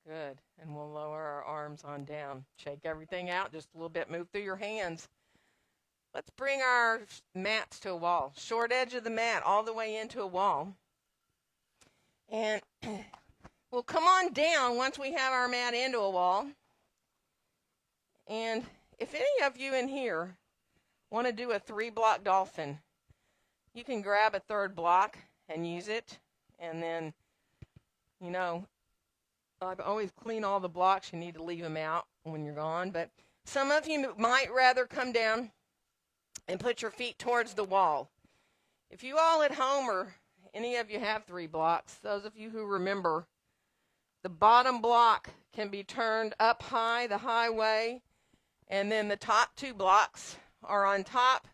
Good. And we'll lower our arms on down. Shake everything out just a little bit. Move through your hands. Let's bring our mats to a wall. Short edge of the mat all the way into a wall. And we'll come on down once we have our mat into a wall. And if any of you in here want to do a 3-block dolphin, you can grab a third block and use it. And then, you know, I've always clean all the blocks. You need to leave them out when you're gone. But some of you might rather come down and put your feet towards the wall. If you all at home or any of you have 3 blocks, those of you who remember, the bottom block can be turned up high, the high way, and then the top 2 blocks are on top,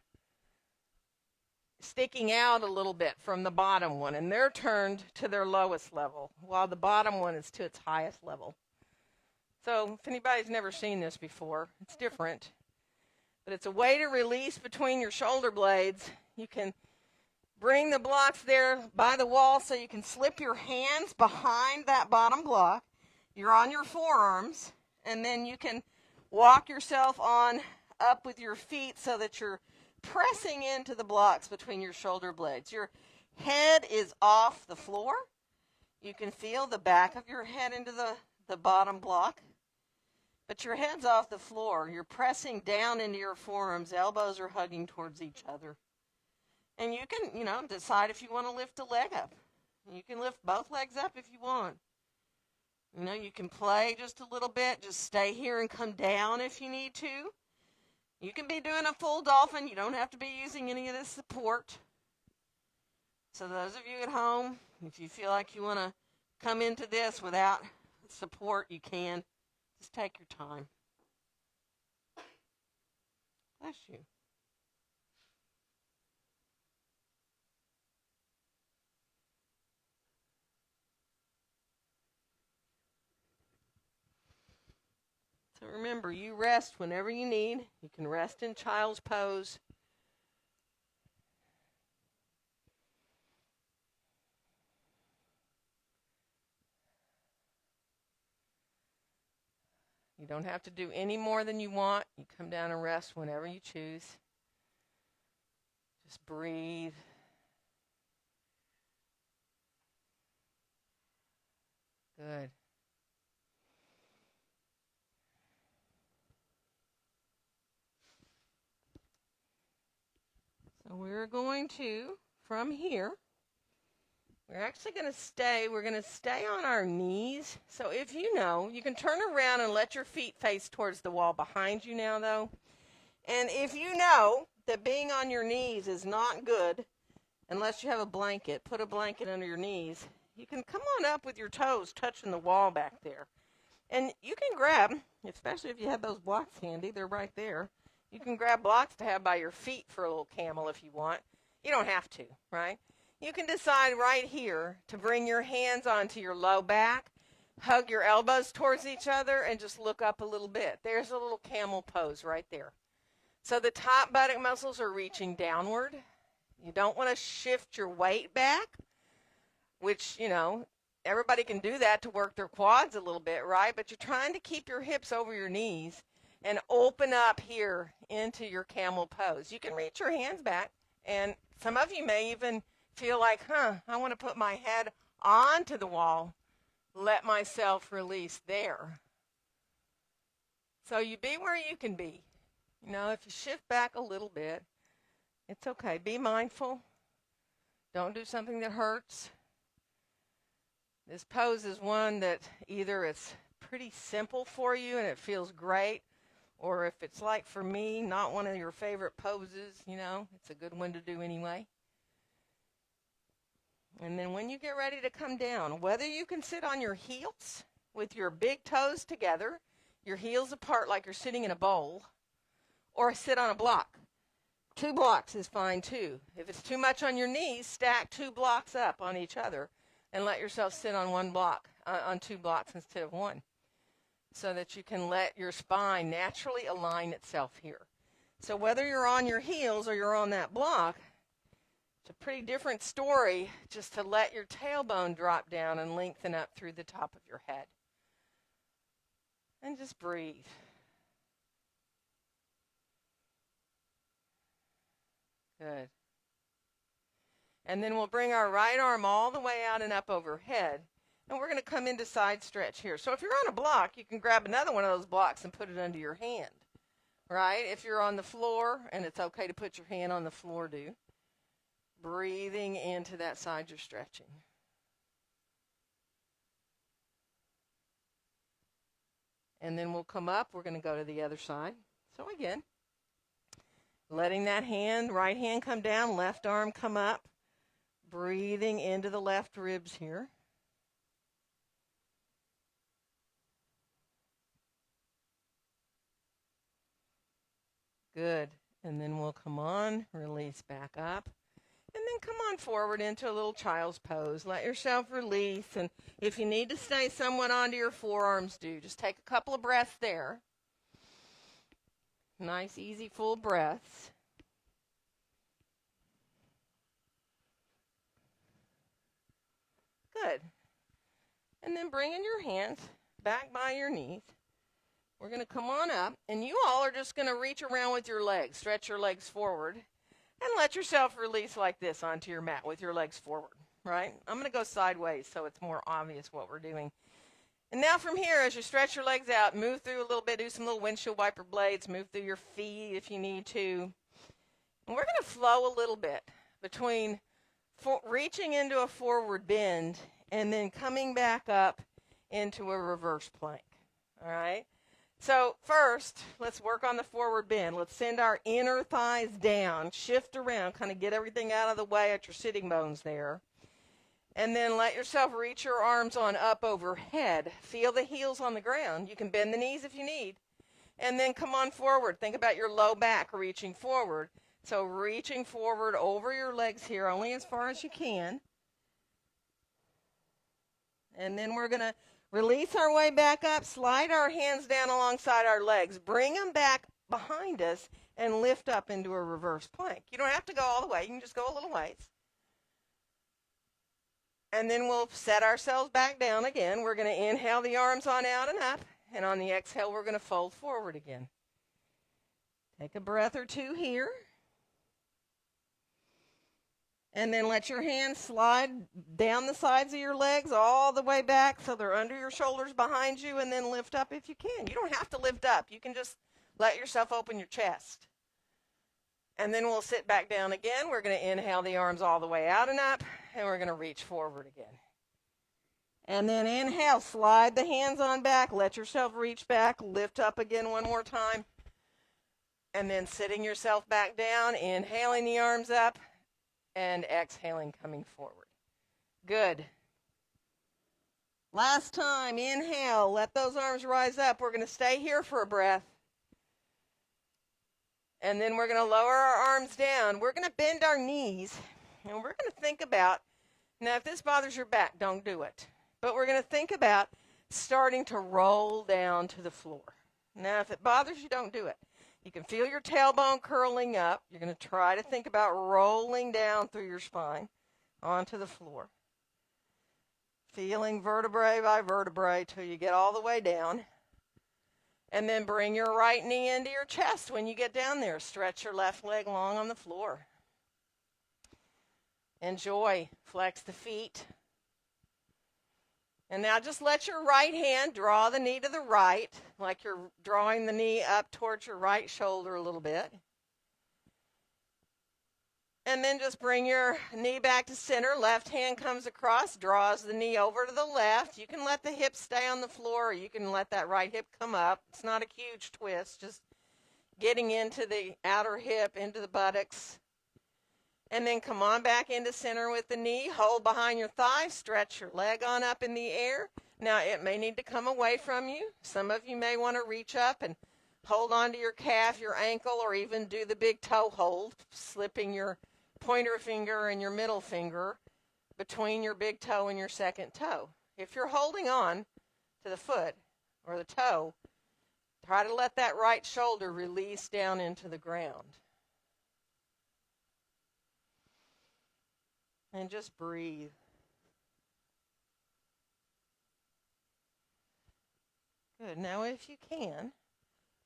sticking out a little bit from the bottom one, and they're turned to their lowest level, while the bottom one is to its highest level. So if anybody's never seen this before, it's different. But it's a way to release between your shoulder blades. You can bring the blocks there by the wall so you can slip your hands behind that bottom block. You're on your forearms, and then you can walk yourself on up with your feet so that you're pressing into the blocks between your shoulder blades. Your head is off the floor. You can feel the back of your head into the bottom block. But your head's off the floor. You're pressing down into your forearms. Elbows are hugging towards each other. And you can, decide if you want to lift a leg up. You can lift both legs up if you want. You can play just a little bit. Just stay here and come down if you need to. You can be doing a full dolphin. You don't have to be using any of this support. So those of you at home, If you feel like you want to come into this without support, you can. Just take your time. Bless you. So remember, you rest whenever you need. You can rest in child's pose. You don't have to do any more than you want. You come down and rest whenever you choose. Just breathe. Good. So we're going to, from here, we're going to stay on our knees. So if you know, you can turn around and let your feet face towards the wall behind you now, though. And if you know that being on your knees is not good, unless you have a blanket, put a blanket under your knees. You can come on up with your toes touching the wall back there. And you can grab, especially if you have those blocks handy, they're right there. You can grab blocks to have by your feet for a little camel if you want. You don't have to, right? You can decide right here to bring your hands onto your low back, hug your elbows towards each other, and just look up a little bit. There's a little camel pose right there. So the top buttock muscles are reaching downward. You don't want to shift your weight back, which, everybody can do that to work their quads a little bit, right? But you're trying to keep your hips over your knees and open up here into your camel pose. You can reach your hands back, and some of you may even feel like, I want to put my head onto the wall, let myself release there. So you be where you can be. If you shift back a little bit, it's okay. Be mindful. Don't do something that hurts. This pose is one that either it's pretty simple for you and it feels great, or if it's like for me, not one of your favorite poses, it's a good one to do anyway. And then when you get ready to come down, whether you can sit on your heels with your big toes together, your heels apart like you're sitting in a bowl, or sit on a block. 2 blocks is fine too. If it's too much on your knees, stack 2 blocks up on each other and let yourself sit on on 2 blocks instead of 1, so that you can let your spine naturally align itself here. So whether you're on your heels or you're on that block, it's a pretty different story just to let your tailbone drop down and lengthen up through the top of your head. And just breathe. Good. And then we'll bring our right arm all the way out and up overhead. And we're going to come into side stretch here. So if you're on a block, you can grab another one of those blocks and put it under your hand. Right? If you're on the floor, and it's okay to put your hand on the floor, do. Breathing into that side you're stretching. And then we'll come up. We're going to go to the other side. So again, letting that right hand come down, left arm come up. Breathing into the left ribs here. Good. And then we'll come on, release back up. And then come on forward into a little child's pose. Let yourself release. And if you need to stay somewhat onto your forearms, do. Just take a couple of breaths there. Nice, easy, full breaths. Good. And then bring in your hands back by your knees. We're going to come on up, and you all are just going to reach around with your legs. Stretch your legs forward, and let yourself release like this onto your mat with your legs forward, right? I'm going to go sideways so it's more obvious what we're doing. And now from here, as you stretch your legs out, move through a little bit, do some little windshield wiper blades, move through your feet if you need to. And we're going to flow a little bit between reaching into a forward bend and then coming back up into a reverse plank, all right? So first, let's work on the forward bend. Let's send our inner thighs down, shift around, kind of get everything out of the way at your sitting bones there. And then let yourself reach your arms on up overhead. Feel the heels on the ground. You can bend the knees if you need. And then come on forward. Think about your low back reaching forward. So reaching forward over your legs here, only as far as you can. And then we're going to release our way back up, slide our hands down alongside our legs, bring them back behind us, and lift up into a reverse plank. You don't have to go all the way. You can just go a little ways. And then we'll set ourselves back down again. We're going to inhale the arms on out and up. And on the exhale, we're going to fold forward again. Take a breath or two here. And then let your hands slide down the sides of your legs all the way back so they're under your shoulders behind you, and then lift up if you can. You don't have to lift up. You can just let yourself open your chest. And then we'll sit back down again. We're going to inhale the arms all the way out and up, and we're going to reach forward again. And then inhale, slide the hands on back, let yourself reach back, lift up again one more time. And then sitting yourself back down, inhaling the arms up, and exhaling, coming forward. Good. Last time, inhale, let those arms rise up. We're going to stay here for a breath. And then we're going to lower our arms down. We're going to bend our knees, and we're going to think about, now if this bothers your back, don't do it. But we're going to think about starting to roll down to the floor. Now if it bothers you, don't do it. You can feel your tailbone curling up. You're going to try to think about rolling down through your spine onto the floor. Feeling vertebrae by vertebrae till you get all the way down. And then bring your right knee into your chest when you get down there. Stretch your left leg long on the floor. Enjoy. Flex the feet. And now just let your right hand draw the knee to the right, like you're drawing the knee up towards your right shoulder a little bit. And then just bring your knee back to center. Left hand comes across, draws the knee over to the left. You can let the hip stay on the floor, or you can let that right hip come up. It's not a huge twist, just getting into the outer hip, into the buttocks. And then come on back into center with the knee. Hold behind your thigh. Stretch your leg on up in the air. Now, it may need to come away from you. Some of you may want to reach up and hold on to your calf, your ankle, or even do the big toe hold, slipping your pointer finger and your middle finger between your big toe and your second toe. If you're holding on to the foot or the toe, try to let that right shoulder release down into the ground. And just breathe. Good. Now, if you can,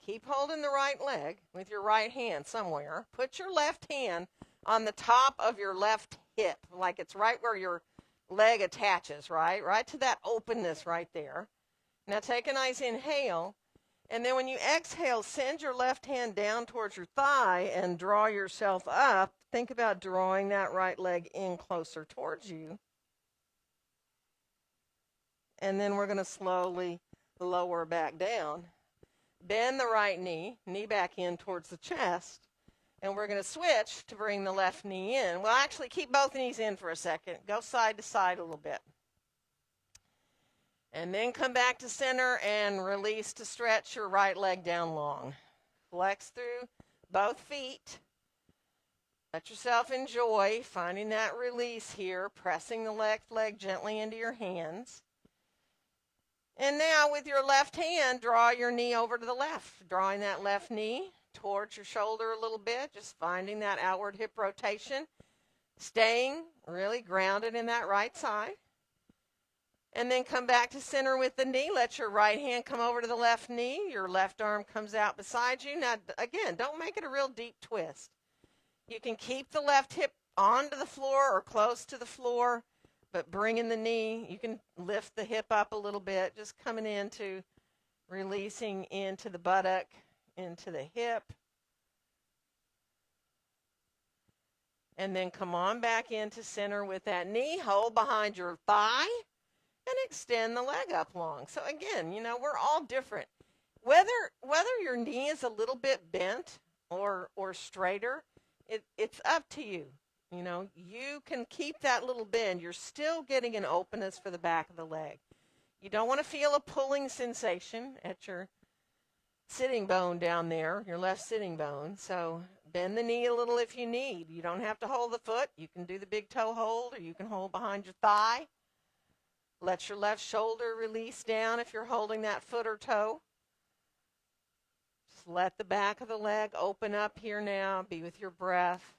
keep holding the right leg with your right hand somewhere. Put your left hand on the top of your left hip, like it's right where your leg attaches, right? Right to that openness right there. Now, take a nice inhale. And then when you exhale, send your left hand down towards your thigh and draw yourself up. Think about drawing that right leg in closer towards you. And then we're going to slowly lower back down. Bend the right knee, knee back in towards the chest. And we're going to switch to bring the left knee in. Well, actually, keep both knees in for a second. Go side to side a little bit. And then come back to center and release to stretch your right leg down long. Flex through both feet. Let yourself enjoy finding that release here, pressing the left leg gently into your hands. And now with your left hand, draw your knee over to the left, drawing that left knee towards your shoulder a little bit, just finding that outward hip rotation, staying really grounded in that right side. And then come back to center with the knee. Let your right hand come over to the left knee. Your left arm comes out beside you. Now, again, don't make it a real deep twist. You can keep the left hip onto the floor or close to the floor, but bringing the knee, you can lift the hip up a little bit, just coming into releasing into the buttock, into the hip. And then come on back into center with that knee. Hold behind your thigh. And extend the leg up long. So again, we're all different. Whether your knee is a little bit bent or straighter, it's up to you. You can keep that little bend. You're still getting an openness for the back of the leg. You don't want to feel a pulling sensation at your sitting bone down there, your left sitting bone. So bend the knee a little if you need. You don't have to hold the foot. You can do the big toe hold, or you can hold behind your thigh. Let your left shoulder release down if you're holding that foot or toe. Just let the back of the leg open up here now. Be with your breath.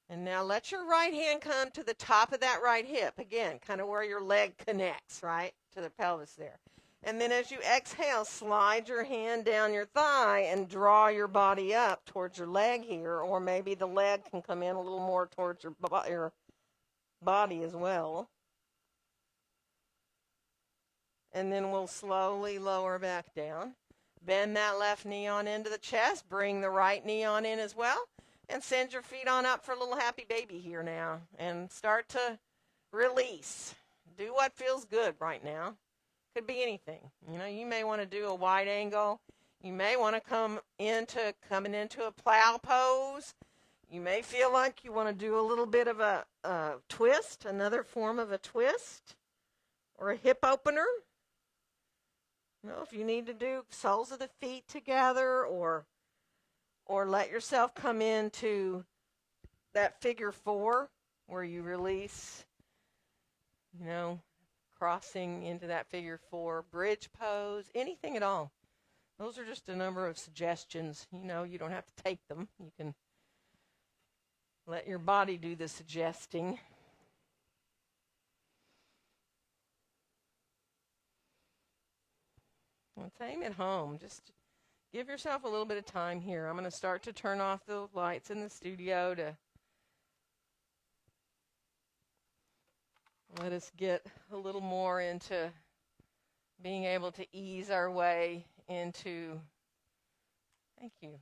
And now let your right hand come to the top of that right hip. Again, kind of where your leg connects, right, to the pelvis there. And then as you exhale, slide your hand down your thigh and draw your body up towards your leg here. Or maybe the leg can come in a little more towards your body as well. And then we'll slowly lower back down. Bend that left knee on into the chest. Bring the right knee on in as well. And send your feet on up for a little happy baby here now. And start to release. Do what feels good right now. Could be anything. You may want to do a wide angle. You may want to coming into a plow pose. You may feel like you want to do a little bit of a twist, another form of a twist, or a hip opener. If you need to do soles of the feet together, or let yourself come into that figure 4 where you release, crossing into that figure 4, bridge pose, anything at all. Those are just a number of suggestions. You don't have to take them. You can let your body do the suggesting. And same at home. Just give yourself a little bit of time here. I'm going to start to turn off the lights in the studio to let us get a little more into being able to ease our way into, thank you,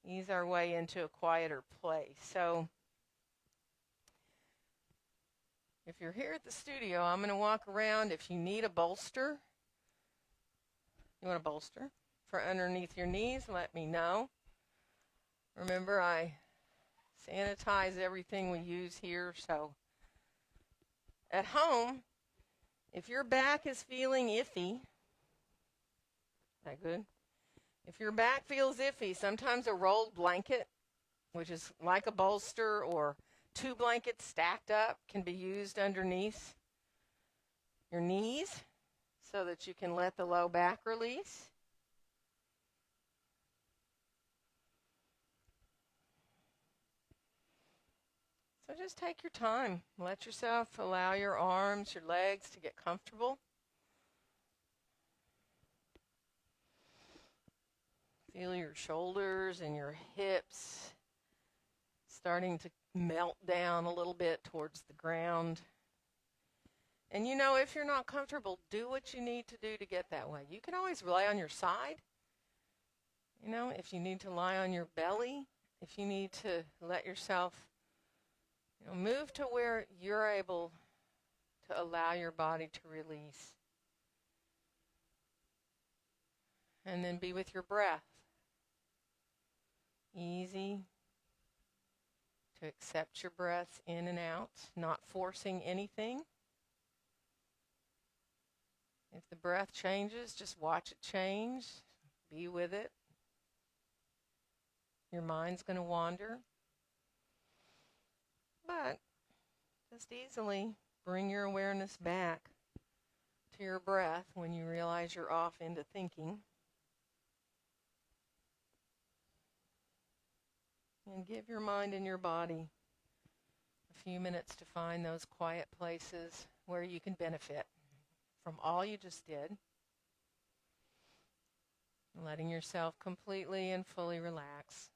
ease our way into a quieter place. So if you're here at the studio, I'm going to walk around. If you need a bolster, you want a bolster for underneath your knees, let me know. Remember, I sanitize everything we use here. So at home, if your back is feeling iffy, is that good? If your back feels iffy, sometimes a rolled blanket, which is like a bolster, or 2 blankets stacked up, can be used underneath your knees, so that you can let the low back release. So just take your time. Let yourself allow your arms, your legs to get comfortable. Feel your shoulders and your hips starting to melt down a little bit towards the ground. And if you're not comfortable, do what you need to do to get that way. You can always lie on your side. If you need to lie on your belly, if you need to let yourself, move to where you're able to allow your body to release. And then be with your breath. Easy to accept your breaths in and out, not forcing anything. If the breath changes, just watch it change. Be with it. Your mind's going to wander. But just easily bring your awareness back to your breath when you realize you're off into thinking. And give your mind and your body a few minutes to find those quiet places where you can benefit from all you just did. Letting yourself completely and fully relax.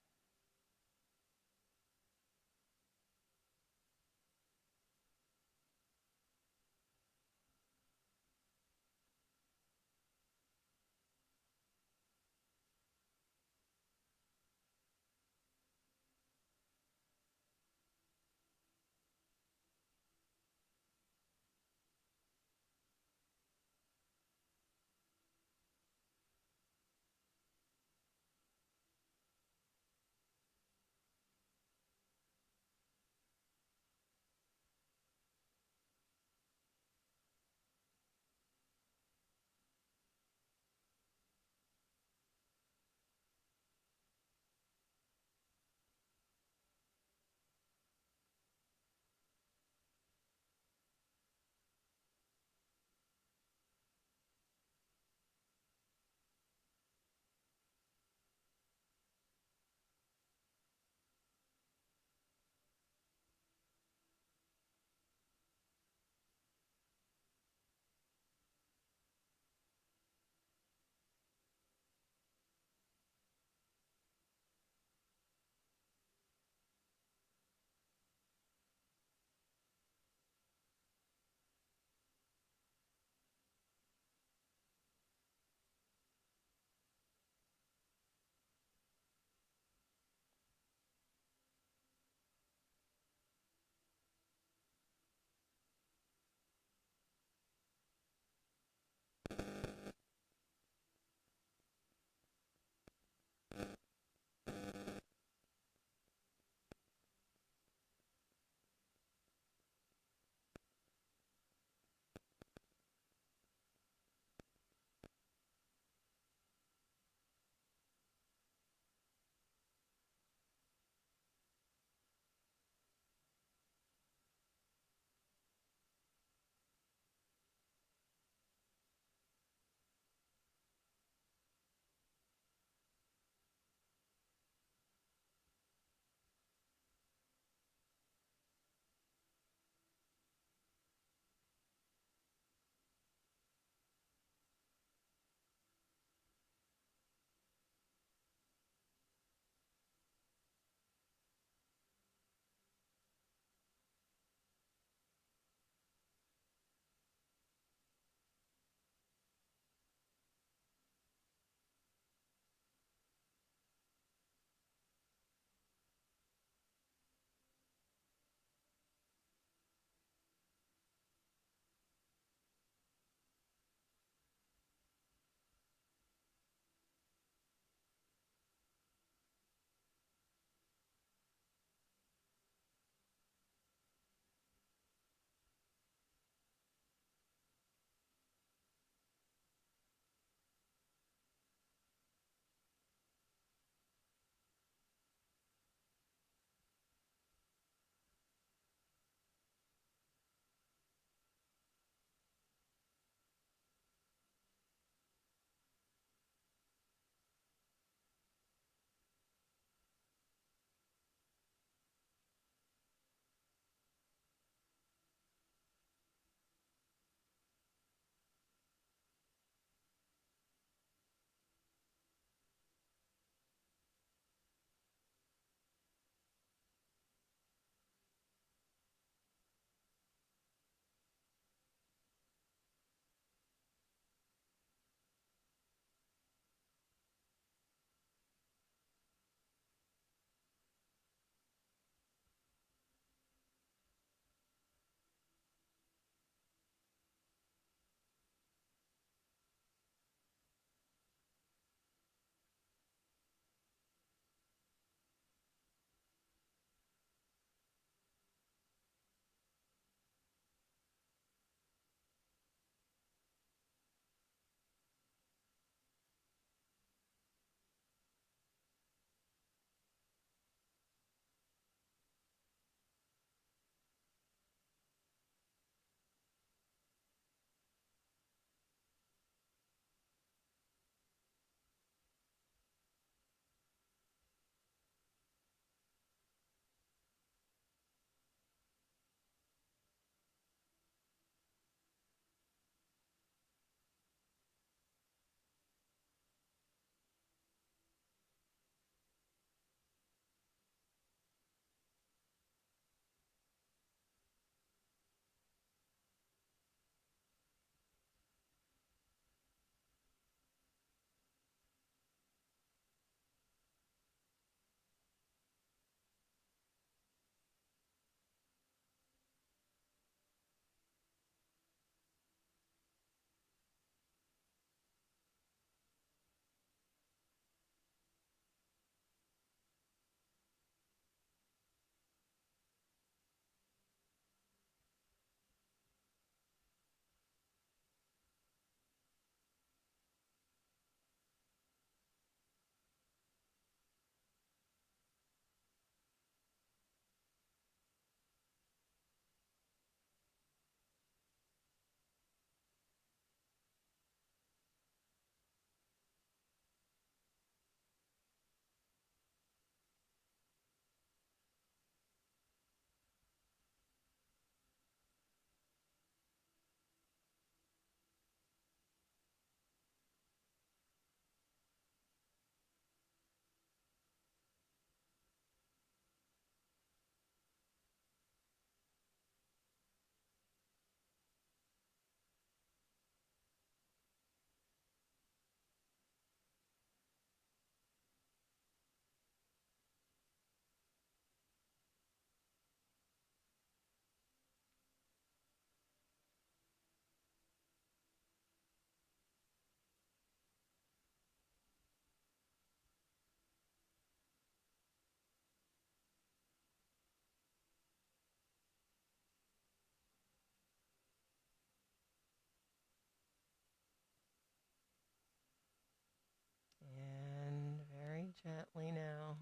Gently now,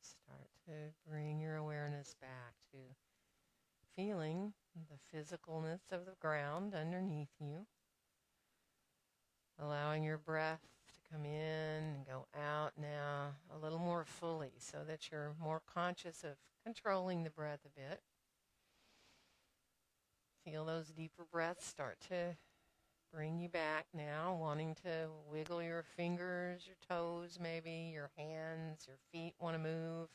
start to bring your awareness back to feeling the physicalness of the ground underneath you, allowing your breath to come in and go out now a little more fully so that you're more conscious of controlling the breath a bit. Feel those deeper breaths start to bring you back now, wanting to wiggle your fingers, your toes maybe, your hands, your feet want to move.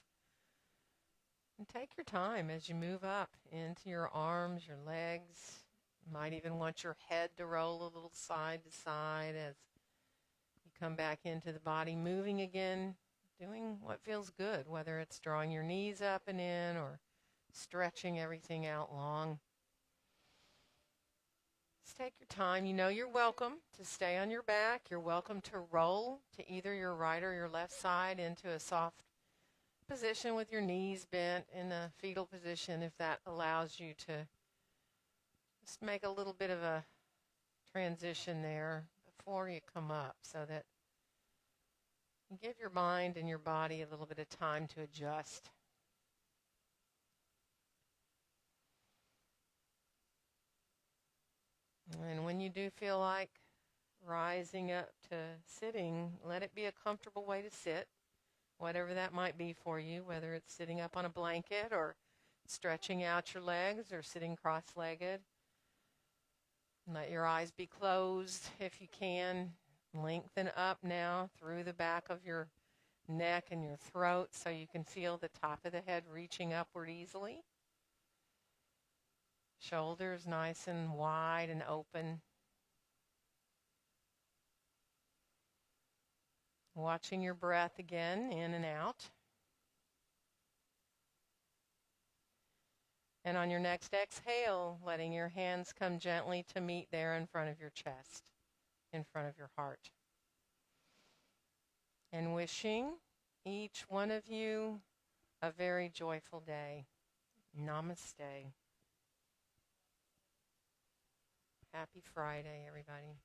And take your time as you move up into your arms, your legs. You might even want your head to roll a little side to side as you come back into the body, moving again, doing what feels good, whether it's drawing your knees up and in or stretching everything out long. Just take your time. You know you're welcome to stay on your back. You're welcome to roll to either your right or your left side into a soft position with your knees bent in a fetal position if that allows you to just make a little bit of a transition there before you come up so that you give your mind and your body a little bit of time to adjust. And when you do feel like rising up to sitting, let it be a comfortable way to sit, whatever that might be for you, whether it's sitting up on a blanket or stretching out your legs or sitting cross-legged. Let your eyes be closed if you can. Lengthen up now through the back of your neck and your throat so you can feel the top of the head reaching upward easily. Shoulders nice and wide and open. Watching your breath again, in and out. And on your next exhale, letting your hands come gently to meet there in front of your chest, in front of your heart. And wishing each one of you a very joyful day. Namaste. Happy Friday, everybody.